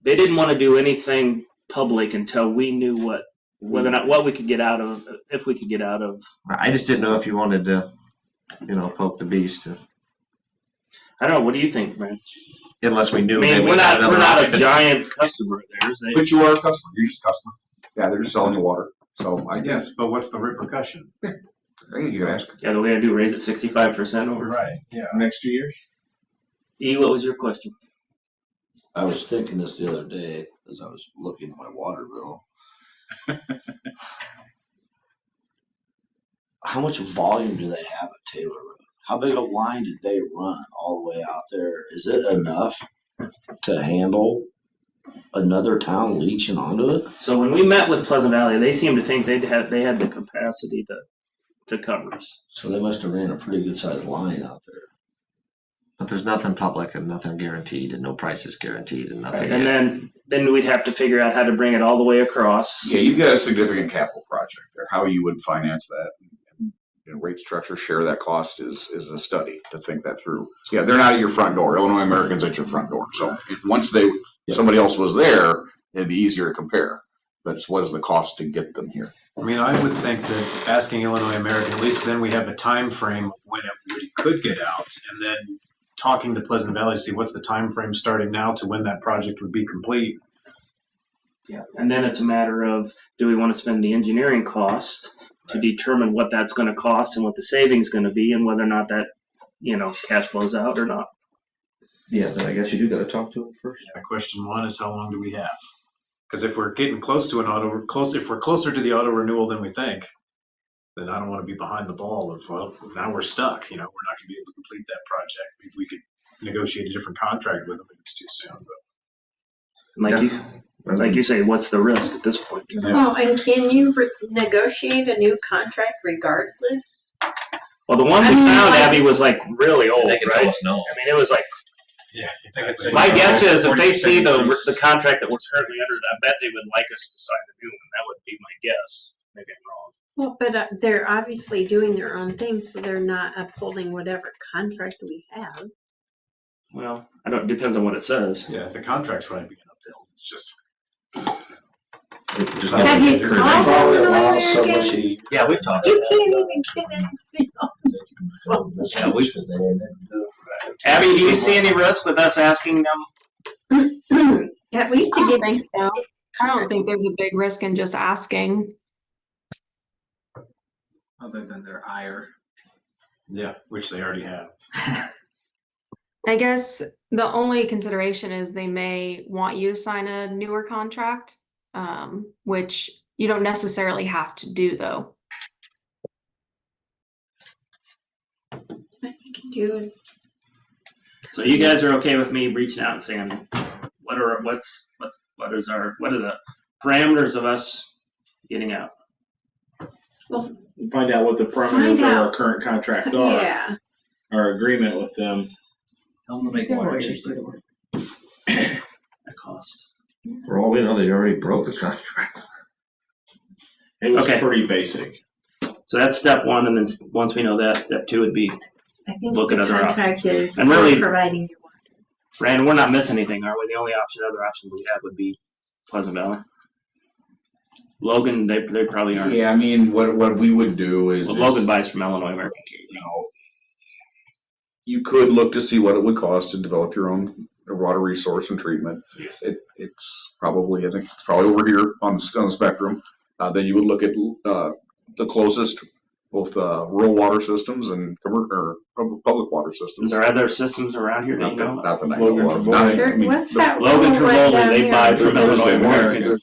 They didn't want to do anything public until we knew whether or not what we could get out of, if we could get out of. I just didn't know if you wanted to, poke the beast. I don't know. What do you think, Brent? Unless we knew. I mean, we're not a giant customer of theirs. But you are a customer. You're just a customer. Yeah, they're just selling you water. So I guess. Yes, but what's the repercussion? I think you can ask. Yeah, the way I do raise it 65% over. Right. Yeah. Next 2 years. E, what was your question? I was thinking this the other day as I was looking at my water bill. How much volume do they have at Taylor Road? How big a line did they run all the way out there? Is it enough to handle another town leaching onto it? So when we met with Pleasant Valley, they seemed to think they had the capacity to cover us. So they must have ran a pretty good sized line out there. But there's nothing public and nothing guaranteed, and no price is guaranteed, and nothing. And then we'd have to figure out how to bring it all the way across. Yeah, you've got a significant capital project there. How you would finance that, and rate structure, share that cost is a study to think that through. Yeah, they're not at your front door. Illinois American's at your front door. So once somebody else was there, it'd be easier to compare. But it's what is the cost to get them here? I mean, I would think that asking Illinois American, at least then we have a time frame of when everybody could get out, and then talking to Pleasant Valley to see what's the time frame starting now to when that project would be complete. Yeah, and then it's a matter of, do we want to spend the engineering cost to determine what that's going to cost and what the savings going to be, and whether or not that, cash flows out or not. Yeah, then I guess you do got to talk to them first. Yeah, question one is, how long do we have? Because if we're getting close to if we're closer to the auto renewal than we think, then I don't want to be behind the ball of, well, now we're stuck. We're not going to be able to complete that project. We could negotiate a different contract with them if it's too soon. But Like you say, what's the risk at this point? Oh, and can you negotiate a new contract regardless? Well, the one we found, Abby, was like really old, They can right? tell us no. I mean, it was like, yeah, exactly. my guess is if they see the contract that we're currently under, I bet they would like us to sign the new one. That would be my guess. Maybe I'm wrong. Well, but they're obviously doing their own thing, so they're not upholding whatever contract we have. Well, depends on what it says. Yeah, the contract's probably being upheld. It's just. Have you called Illinois American? Yeah, we've talked. You can't even get anything on. Yeah, we should. Abby, do you see any risk with us asking them? At least to I don't get. think so. I don't think there's a big risk in just asking. Other than their ire. Yeah, which they already have. I guess the only consideration is they may want you to sign a newer contract, which you don't necessarily have to do, though. You can do it. So you guys are okay with me reaching out and saying, what are the parameters of us getting out? Well, Find out what the parameters Find of our out. current contract are, yeah. our agreement with them. Tell them to make water cheaper. That cost. For all we know, they already broke the contract. It was Okay. pretty basic. So that's step one, and then once we know that, step two would be, I think Look the at other contract options. is And really- providing your water. Fran, we're not missing anything, are we? The only other options we have would be Pleasant Valley. Logan, they probably aren't. Yeah, I mean, what we would do is, Well, Logan buys from Illinois American too. you could look to see what it would cost to develop your own water resource and treatment. It's probably, I think, it's probably over here on the spectrum. Then you would look at the closest, both rural water systems and public water Is systems. there other systems around here that Not you that, know? not that I Logan know of. Trevoli. Not- I mean, What's that Logan little one Trevoli, down they here? buy from There's Illinois American. American.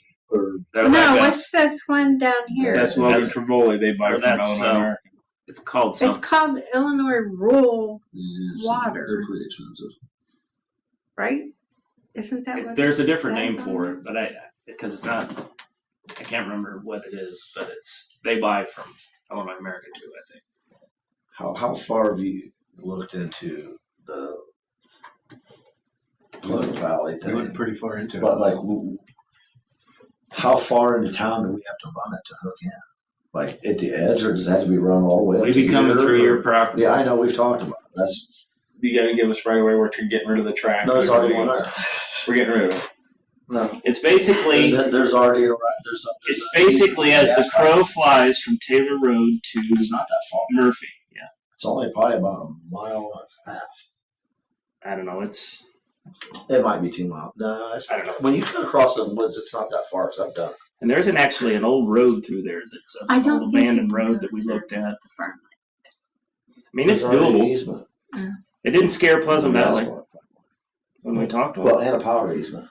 They're No, like what's this one down here? That's Logan That's- Trevoli. They buy or from that's, Illinois American. It's called It's something. called Illinois Rural Yes, Water. They're pretty expensive. right? Isn't that what? There's a it different says name on for there? it, but because it's not, I can't remember what it is, but they buy from Illinois American too, I think. How far have you looked into the Pleasant Valley We went thing? pretty far into But it. like, how far into town do we have to run it to hook in? Like at the edge, or does it have to be run all the way up We to be coming here, through or- your property. Yeah, I know, we've talked about it. That's, You gotta give us right away. We're getting rid of the track. no, there's already one there. We're getting rid of it. No, It's basically, there's already a, it's basically as the crow flies from Taylor Road to It's not that far. Murphy. Yeah, It's only probably about a mile and a half. I don't know. It might be 2 miles. No, it's I don't know. when you come across the woods, it's not that far because I've done it. And there's actually an old road through there that's I an don't old think abandoned you can road go that we through looked at. the farm. I mean, it's There's already an doable. easement. It didn't scare Pleasant That's Valley what- when we talked to them. Well, and a power easement.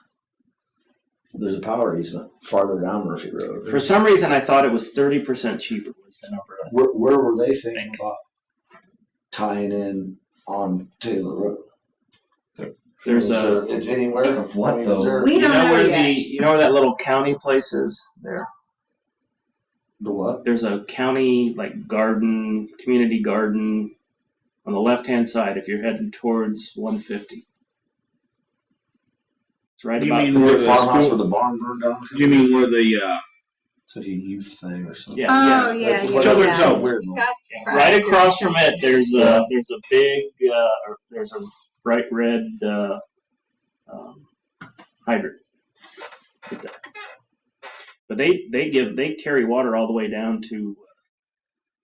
There's a power easement farther down Murphy Road. For some reason, I thought it was 30% cheaper was the number. Where were they thinking about tying in on Taylor Road? There's Is a, there anywhere of what though? We you don't know know where yet. you know where that little county place is there? The what? There's a county like garden, community garden on the left-hand side if you're heading towards 150. It's right You about mean The where big the farmhouse school- where the barn burned down? You mean where the, It's like a youth thing or something. Oh, yeah, Like, yeah, Children's yeah. Home. Weird. Scott's right Pride across or from it, there's a big or there's a bright red hydrant. But they carry water all the way down to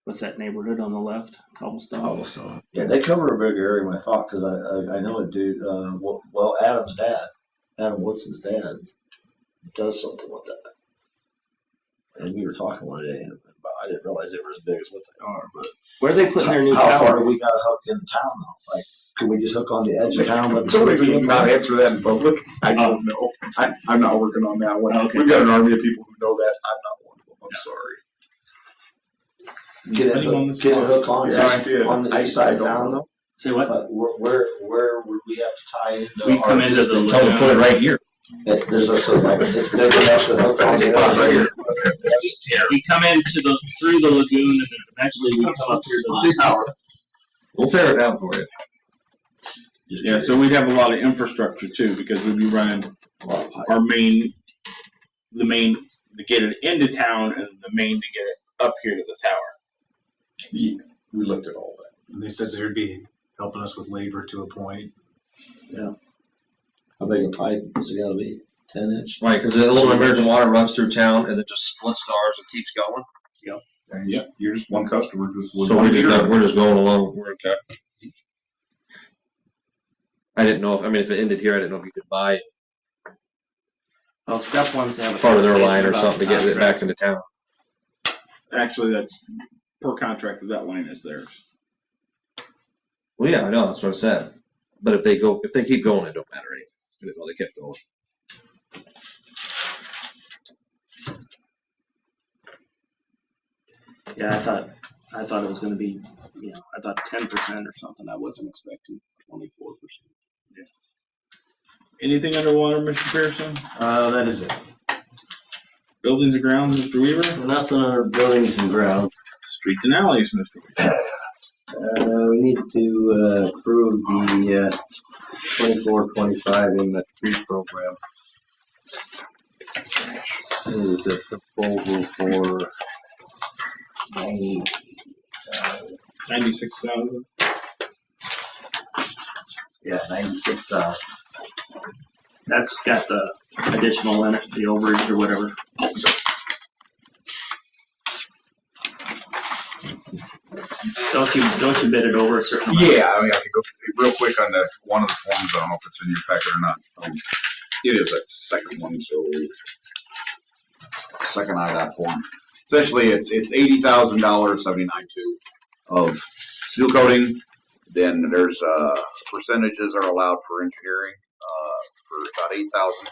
what's that neighborhood on the left? Cobblestone. Cobblestone. Yeah, they cover a big area. I thought because I know a dude. Well, Adam's dad, Adam Woodson's dad, does something with that. And we were talking one day, but I didn't realize they were as big as what they are. But Where are they putting their new how tower? far do we got to hook in town though? Like, can we just hook on the edge of town? With the Somebody can not answer that in public. I don't know. I'm not working on that one. Okay. We've got an army of people who know that. I'm not one of them. I'm sorry. Get it hook on, Yeah, I did. on the east side of town though. Say what? Where would we have to tie into? We come into the Tell them to put it right here. There's a sort of like it's big enough to hook on the Spot right here. We come into through the lagoon and then eventually we come up here to the tower. We'll tear it down for you. yeah, so we'd have a lot of infrastructure too, because we'd be running our main to get it into town and the main to get it up here to the tower. Yeah, we looked at all that. And they said they'd be helping us with labor to a point. How big a pipe is it gotta be? 10-inch? Right, because the Illinois American Water runs through town and then just splits to ours and keeps going. And yeah, you're just one customer. Just So we're just going along. We're okay. I didn't know if it ended here, I didn't know if you could buy Well, step one's to have a part of their conversation line or about something to get it contract. back into town. Actually, that's per contract that line is theirs. Well, yeah, I know, that's what I said. But if they keep going, it don't matter anything. I didn't know they kept going. Yeah, I thought it was going to be, I thought 10% or something. I wasn't expecting 24%. Anything underwater, Mr. Pearson? That is it. Buildings and grounds, Mr. Weaver? Nothing under buildings and grounds. Streets and alleys, Mr. Weaver? We need to approve the 24-25 in the tree program. This is a proposal for 96,000. Yeah, 96,000. That's got the additional in it, the overage or whatever. Don't you bid it over a certain amount? Yeah, I mean, I can go through real quick on that one of the forms. I don't know if it's in your packet or not. It is that second one, so second IDOT form. Essentially, it's $80,000, 79.2 of seal coating. Then there's percentages are allowed for engineering for about 8,000.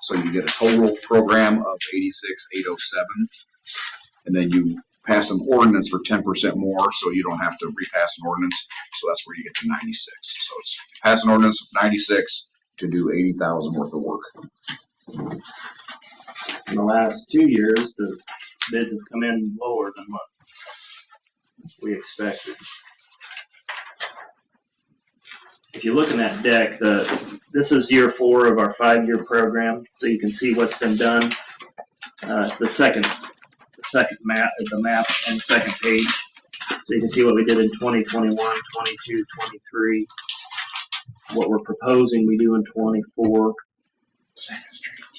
So you get a total program of 86,807, and then you pass an ordinance for 10% more, so you don't have to repass an ordinance. So that's where you get to 96. So it's pass an ordinance of 96 to do 80,000 worth of work. In the last 2 years, the bids have come in lower than what we expected. If you look in that deck, this is year 4 of our 5-year program, so you can see what's been done. It's the second map, the map on the second page. So you can see what we did in 2021, 22, 23, what we're proposing we do in 24.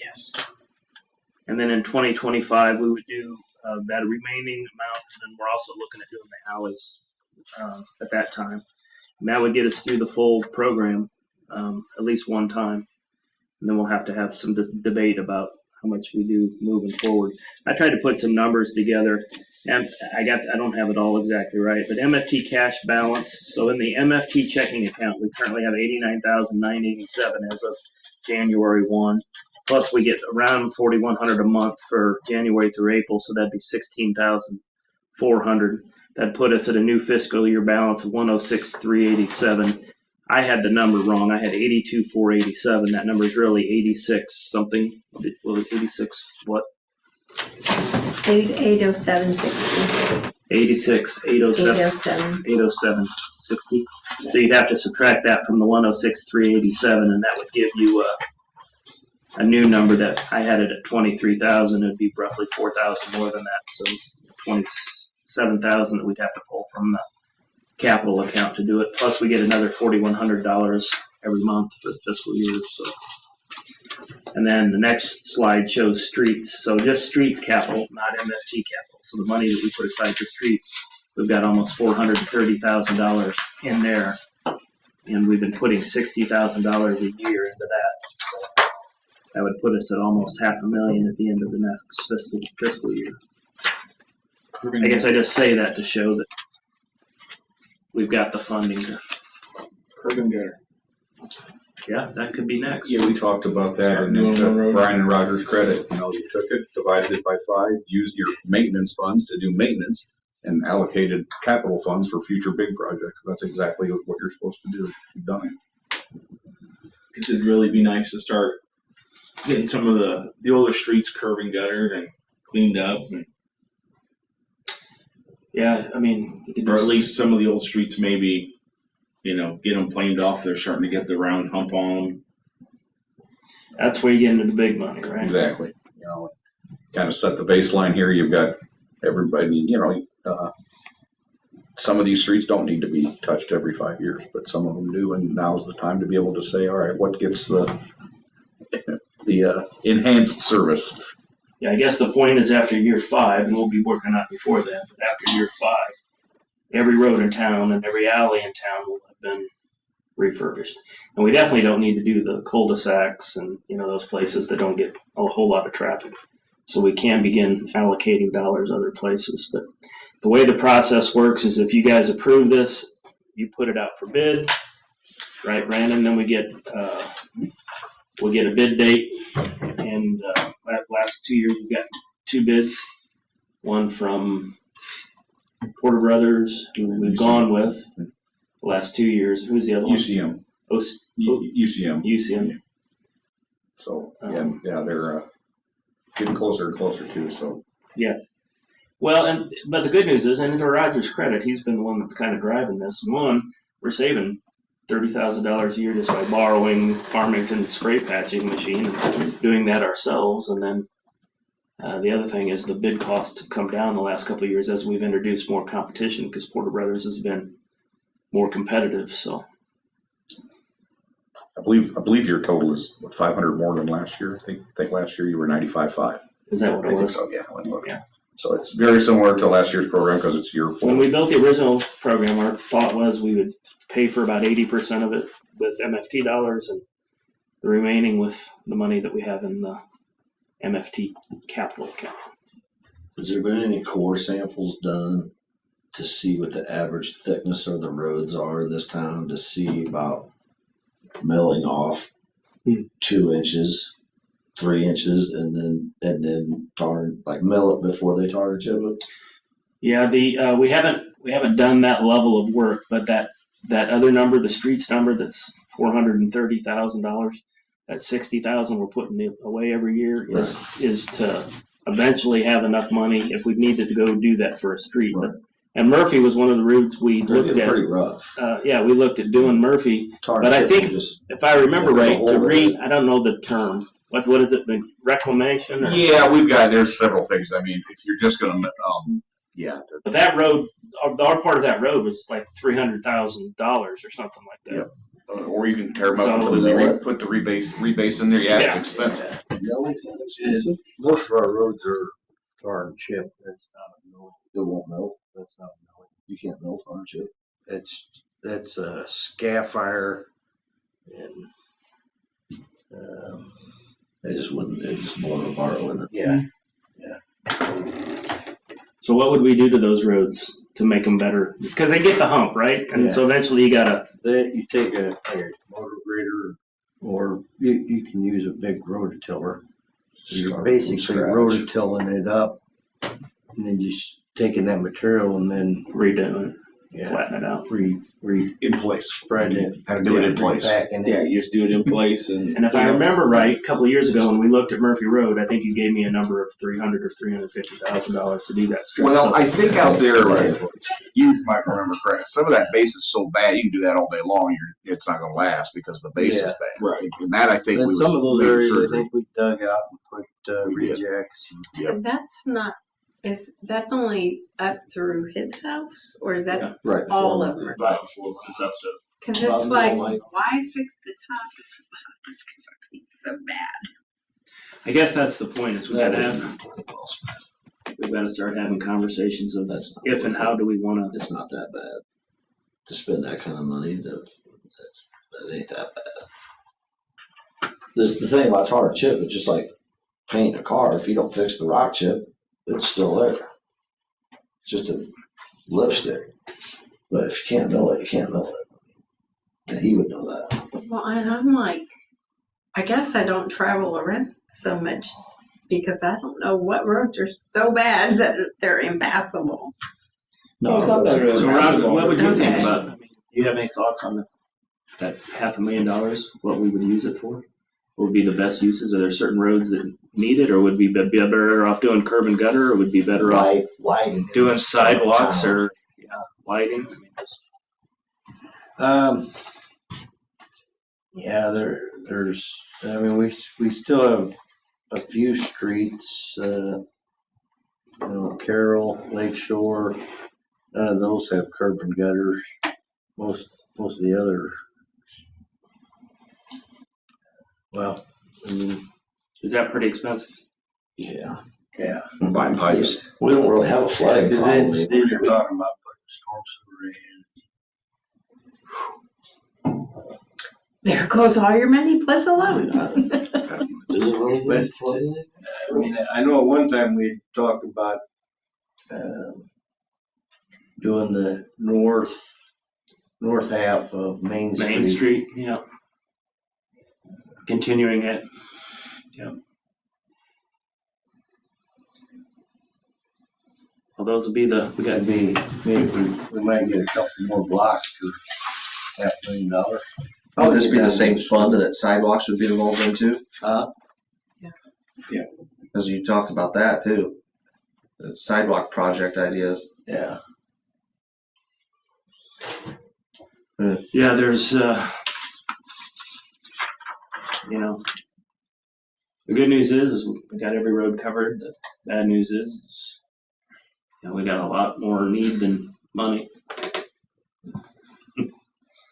Yes. And then in 2025, we would do that remaining amount, and then we're also looking at doing the alleys at that time. And that would get us through the full program at least one time. And then we'll have to have some debate about how much we do moving forward. I tried to put some numbers together, and I don't have it all exactly right, but MFT cash balance. So in the MFT checking account, we currently have $89,987 as of January 1. plus we get around 4,100 a month for January through April, so that'd be 16,400. That'd put us at a new fiscal year balance of 106,387. I had the number wrong. I had 82,487. That number is really 86 something. Well, 86 what? 807.60. 86, 807, 807. 807.60. So you'd have to subtract that from the 106,387, and that would give you a new number that I had it at 23,000. It'd be roughly 4,000 more than that. So 27,000 that we'd have to pull from the capital account to do it. Plus we get another $4,100 every month for the fiscal year. So, and then the next slide shows streets. So just streets capital, not MFT capital. So the money that we put aside for streets, we've got almost $430,000 in there, and we've been putting $60,000 a year into that. So that would put us at almost $500,000 at the end of the next fiscal year. I guess I just say that to show that we've got the funding to. Curb and gutter. Yeah, that could be next. Yeah, we talked about that in Brian and Roger's credit. You know, you took it, divided it by 5, used your maintenance funds to do maintenance, and allocated capital funds for future big projects. That's exactly what you're supposed to do. You've done it. It'd really be nice to start getting some of the older streets curb and guttered and cleaned up, Yeah, I mean, you could or at just, least some of the old streets maybe, you know, get them planed off. They're starting to get the round hump on them. that's where you get into the big money, right? Exactly. You know, kind of set the baseline here. You've got everybody, you know, some of these streets don't need to be touched every 5 years, but some of them do. And now's the time to be able to say, all right, what gets the enhanced service? Yeah, I guess the point is after year 5, and we'll be working on it before that, but after year 5, every road in town and every alley in town will have been refurbished. And we definitely don't need to do the cul-de-sacs and, you know, those places that don't get a whole lot of traffic. So we can begin allocating dollars other places. But the way the process works is if you guys approve this, you put it out for bid, right, Brandon? Then we get we'll get a bid date, and last 2 years we've got 2 bids. One from Porter Brothers, who we've gone with the last 2 years. Who's the other one? UCM. UCM. UCM. So yeah, they're getting closer and closer too. So yeah. Well, but the good news is, and to Roger's credit, he's been the one that's kind of driving this. One, we're saving $30,000 a year just by borrowing Farmington's spray patching machine and doing that ourselves. And then the other thing is the bid costs have come down the last couple of years as we've introduced more competition because Porter Brothers has been more competitive. So I believe your total is what, 500 more than last year. I think last year you were 95.5. Is that what it was? I think so. Yeah. I went and looked. Yeah. So it's very similar to last year's program because it's year 4. When we built the original program, our thought was we would pay for about 80% of it with MFT dollars and the remaining with the money that we have in the MFT capital account. Has there been any core samples done to see what the average thickness of the roads are in this town, to see about milling off 2 inches, 3 inches, and then tar, like mill it before they tar and chip it? Yeah, we haven't done that level of work, but that other number, the streets number, that's $430,000, that $60,000 we're putting away every year is to eventually have enough money if we needed to go do that for a street. Right. And Murphy was one of the routes we looked at. Pretty rough. Yeah, we looked at doing Murphy, but I think if I remember right, I don't know the term. What is it? The reclamation? Or? Yeah, there's several things. I mean, if you're just going to, yeah. But that road, our part of that road was like $300,000 or something like that. Yeah. Or you can tear them up and put the rebase in there. Yeah, it's expensive. Milling's expensive. Most of our roads are tar and chip. That's not a mill. It won't melt. That's not a mill. You can't mill tar and chip. That's a Sapphire, and They just blow it apart, wouldn't it? yeah. So what would we do to those roads to make them better? Because they get the hump, right? And so eventually you gotta. You take a motor grader, or you can use a big rototiller. You're Start from basically scratch. rototilling it up, and then just taking that material and then Redoing it, flatten it out. In place. spread it. How to do it in place. Repacking Yeah, it. you just do it in place and. And if I remember right, a couple of years ago when we looked at Murphy Road, I think you gave me a number of $300,000 or $350,000 to do that strip. Well, So- I think out there, you might remember correct. Some of that base is so bad, you can do that all day long. It's not going to last because the base is Yeah. bad. Right. And that I think And we some of those areas, I surgery. think we dug out and put We did. rejects. Yep. That's not, that's only up through his house, or is that Right. all of them? Right. It's up to- Because About it's like, middle, like- why fix the top if the bottom's gonna be so bad? I guess that's the point, is we gotta start having conversations of That's not if and how do we wanna. It's not that bad to spend that kind of money. That ain't that bad. The thing about tar and chip, it's just like painting a car. If you don't fix the rock chip, it's still there. It's just a lipstick. But if you can't mill it, you can't mill it. And he would know that. Well, and I'm like, I guess I don't travel around so much because I don't know what roads are so bad that they're impassable. So Rob, what would you think Okay. about, I mean, do you have any thoughts on that $500,000, what we would use it for? What would be the best uses? Are there certain roads that need it, or would we be better off doing curb and gutter, or would be better off Lighting. doing sidewalks or lighting? I mean, Yeah, there's. I mean, we still have a few streets. Carroll, Lakeshore. None of those have curb and gutters. Most of the others. Well, I mean, is that pretty expensive? Yeah. Buying pipes. We don't really have a flooding because problem. then you're talking about putting storm sewer in. There goes all your money plus a loan. Is it really bad flooding? I mean, I know at one time we talked about doing the north half of Main Street. Main Street, yeah. Continuing it, yeah. Well, those would be we got That'd be, maybe we might get a couple more blocks for $500,000. Would this be the same fund that sidewalks would be involved in too? Yeah. Because you talked about that too. The sidewalk project ideas. Yeah. Yeah, there's, the good news is we got every road covered. The bad news is, we got a lot more need than money.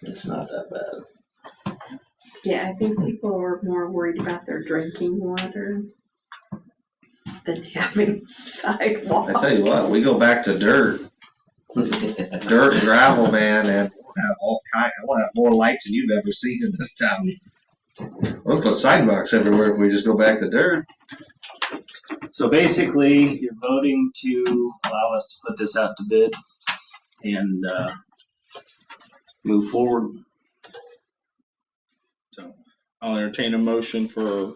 It's not that bad. Yeah, I think people are more worried about their drinking water than having sidewalks. I tell you what, we go back to dirt and gravel, man, and we'll have all kind. We'll have more lights than you've ever seen in this town. We'll put sidewalks everywhere if we just go back to dirt. So basically, you're voting to allow us to put this out to bid and move forward. So I'll entertain a motion for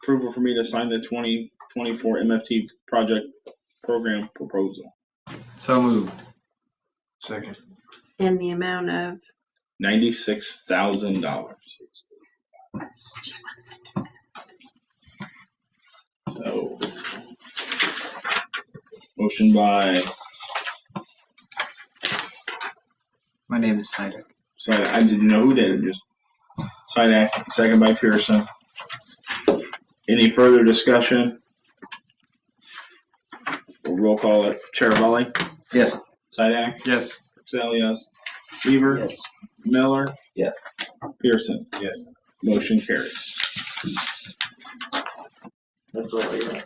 approval for me to sign the 2024 MFT project program proposal. So moved. Second. And the amount of, $96,000. So, motion by, My name is Cider. sorry, I didn't know who did it, just Sidak, second by Pearson. Any further discussion? We'll roll call it. Charbelli? Yes. Sidak? Yes. Excel, yes. Weaver? Yes. Miller? Yeah. Pearson? Yes. Motion carries. That's all I got.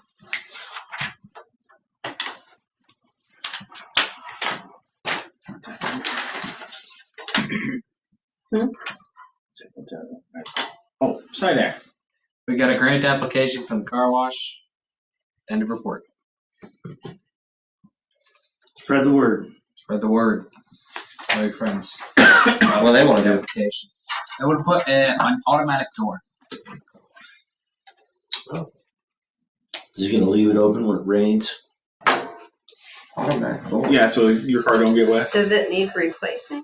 Oh, Sidak. We got a grant application from the car wash. End of report. Spread the word. Spread the word. Tell your friends. Well, they want to do. Applications. I would put an automatic door. Is he gonna leave it open when it rains? Yeah, so your car don't get wet. Does it need replacing?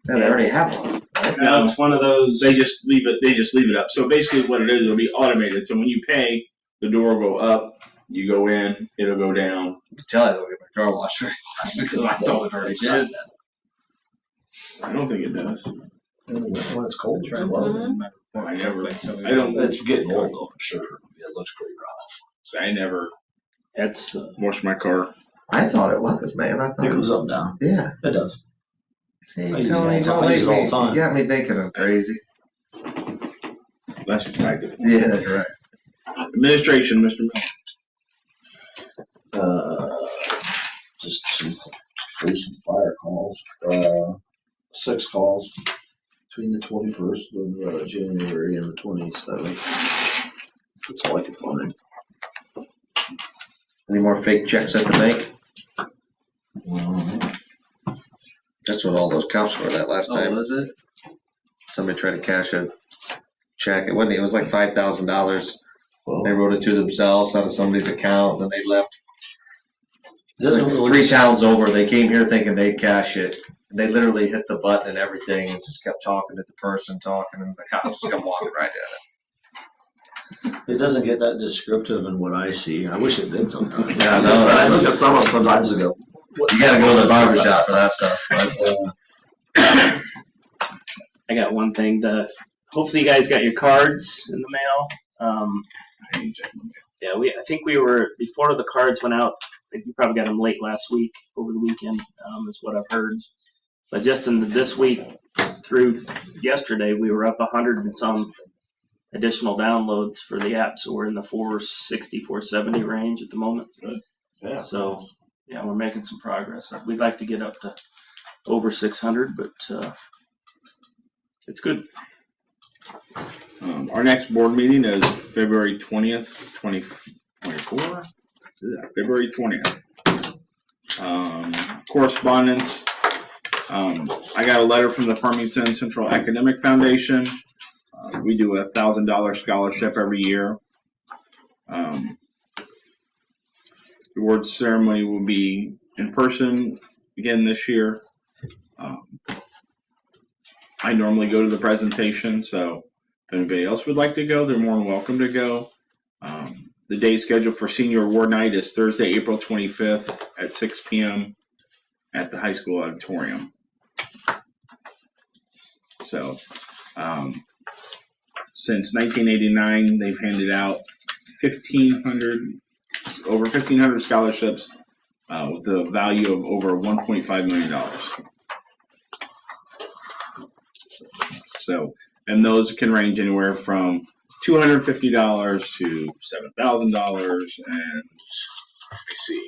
Yeah, they already have one. No, it's one of those. They just leave it up. So basically what it is, it'll be automated. So when you pay, the door will go up, you go in, it'll go down. You can tell I don't get my car washed right. Because I thought it already did. I don't think it does. When it's cold, it's Mhm. I never, I don't, It's getting old though, I'm sure. It looks pretty rough. I never It's wash my car. I thought it was, man. I thought It goes up and down. Yeah. It does. See, I use it Tony, all the time. don't I use make it all me. the time. You got me thinking I'm crazy. That's protective. Yeah, that's right. Administration, Mr. Miller. Just some police and fire calls. 6 calls between the 21st of January and the 27th. That's all I could find. Any more fake checks at the bank? That's what all those cops were that last time. was it? Somebody tried to cash a check. It wasn't. It was like $5,000. Well, They wrote it to themselves out of somebody's account, and then they left. it doesn't Like really 3 towns over, they came here thinking they'd cash it. And they literally hit the button and everything, and just kept talking to the person, and the cops just kept walking right at it. It doesn't get that descriptive in what I see. I wish it did sometimes. Yeah, I know. I looked at some of them sometimes ago. You gotta go to the barber shop for that stuff. But, I got one thing. Hopefully you guys got your cards in the mail. Yeah, I think we were before the cards went out. I think we probably got them late last week, over the weekend, is what I've heard. But just in this week through yesterday, we were up 100 and some additional downloads for the app. So we're in the 460, 470 range at the moment. Yeah. So yeah, we're making some progress. We'd like to get up to over 600, but it's good. Our next board meeting is February 20th, 2024. Yeah, February 20th. Correspondence. I got a letter from the Farmington Central Academic Foundation. We do a $1,000 scholarship every year. The award ceremony will be in person again this year. I normally go to the presentation, so if anybody else would like to go, they're more than welcome to go. The day scheduled for senior award night is Thursday, April 25th at 6 p.m. at the high school auditorium. So, since 1989, they've handed out over 1,500 scholarships with a value of over $1.5 million. So, and those can range anywhere from $250 to $7,000, and let me see.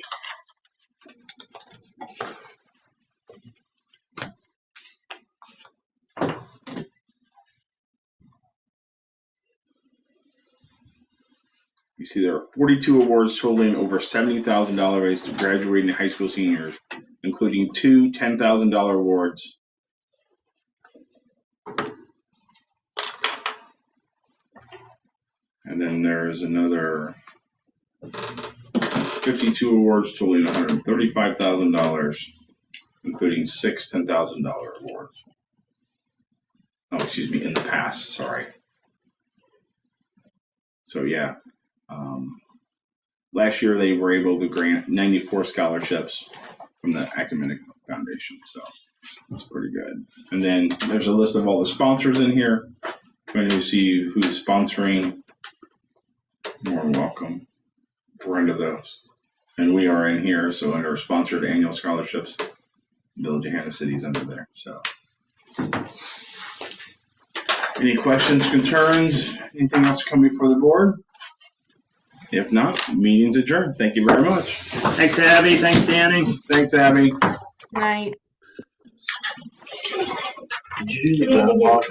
You see, there are 42 awards totaling over $70,000 raised to graduating high school seniors, including 2 $10,000 awards. And then there's another 52 awards totaling $135,000, including 6 $10,000 awards. Oh, excuse me, in the past, sorry. So yeah, last year they were able to grant 94 scholarships from the Academic Foundation, so that's pretty good. And then there's a list of all the sponsors in here. When you see who's sponsoring, more than welcome. We're into those. And we are in here, so under sponsored annual scholarships, Village of Hannah City's under there. So, any questions, concerns, anything else coming before the board? If not, meeting's adjourned. Thank you very much. Thanks, Abby. Thanks, Danny. Thanks, Abby. Right. Did you do the groundhog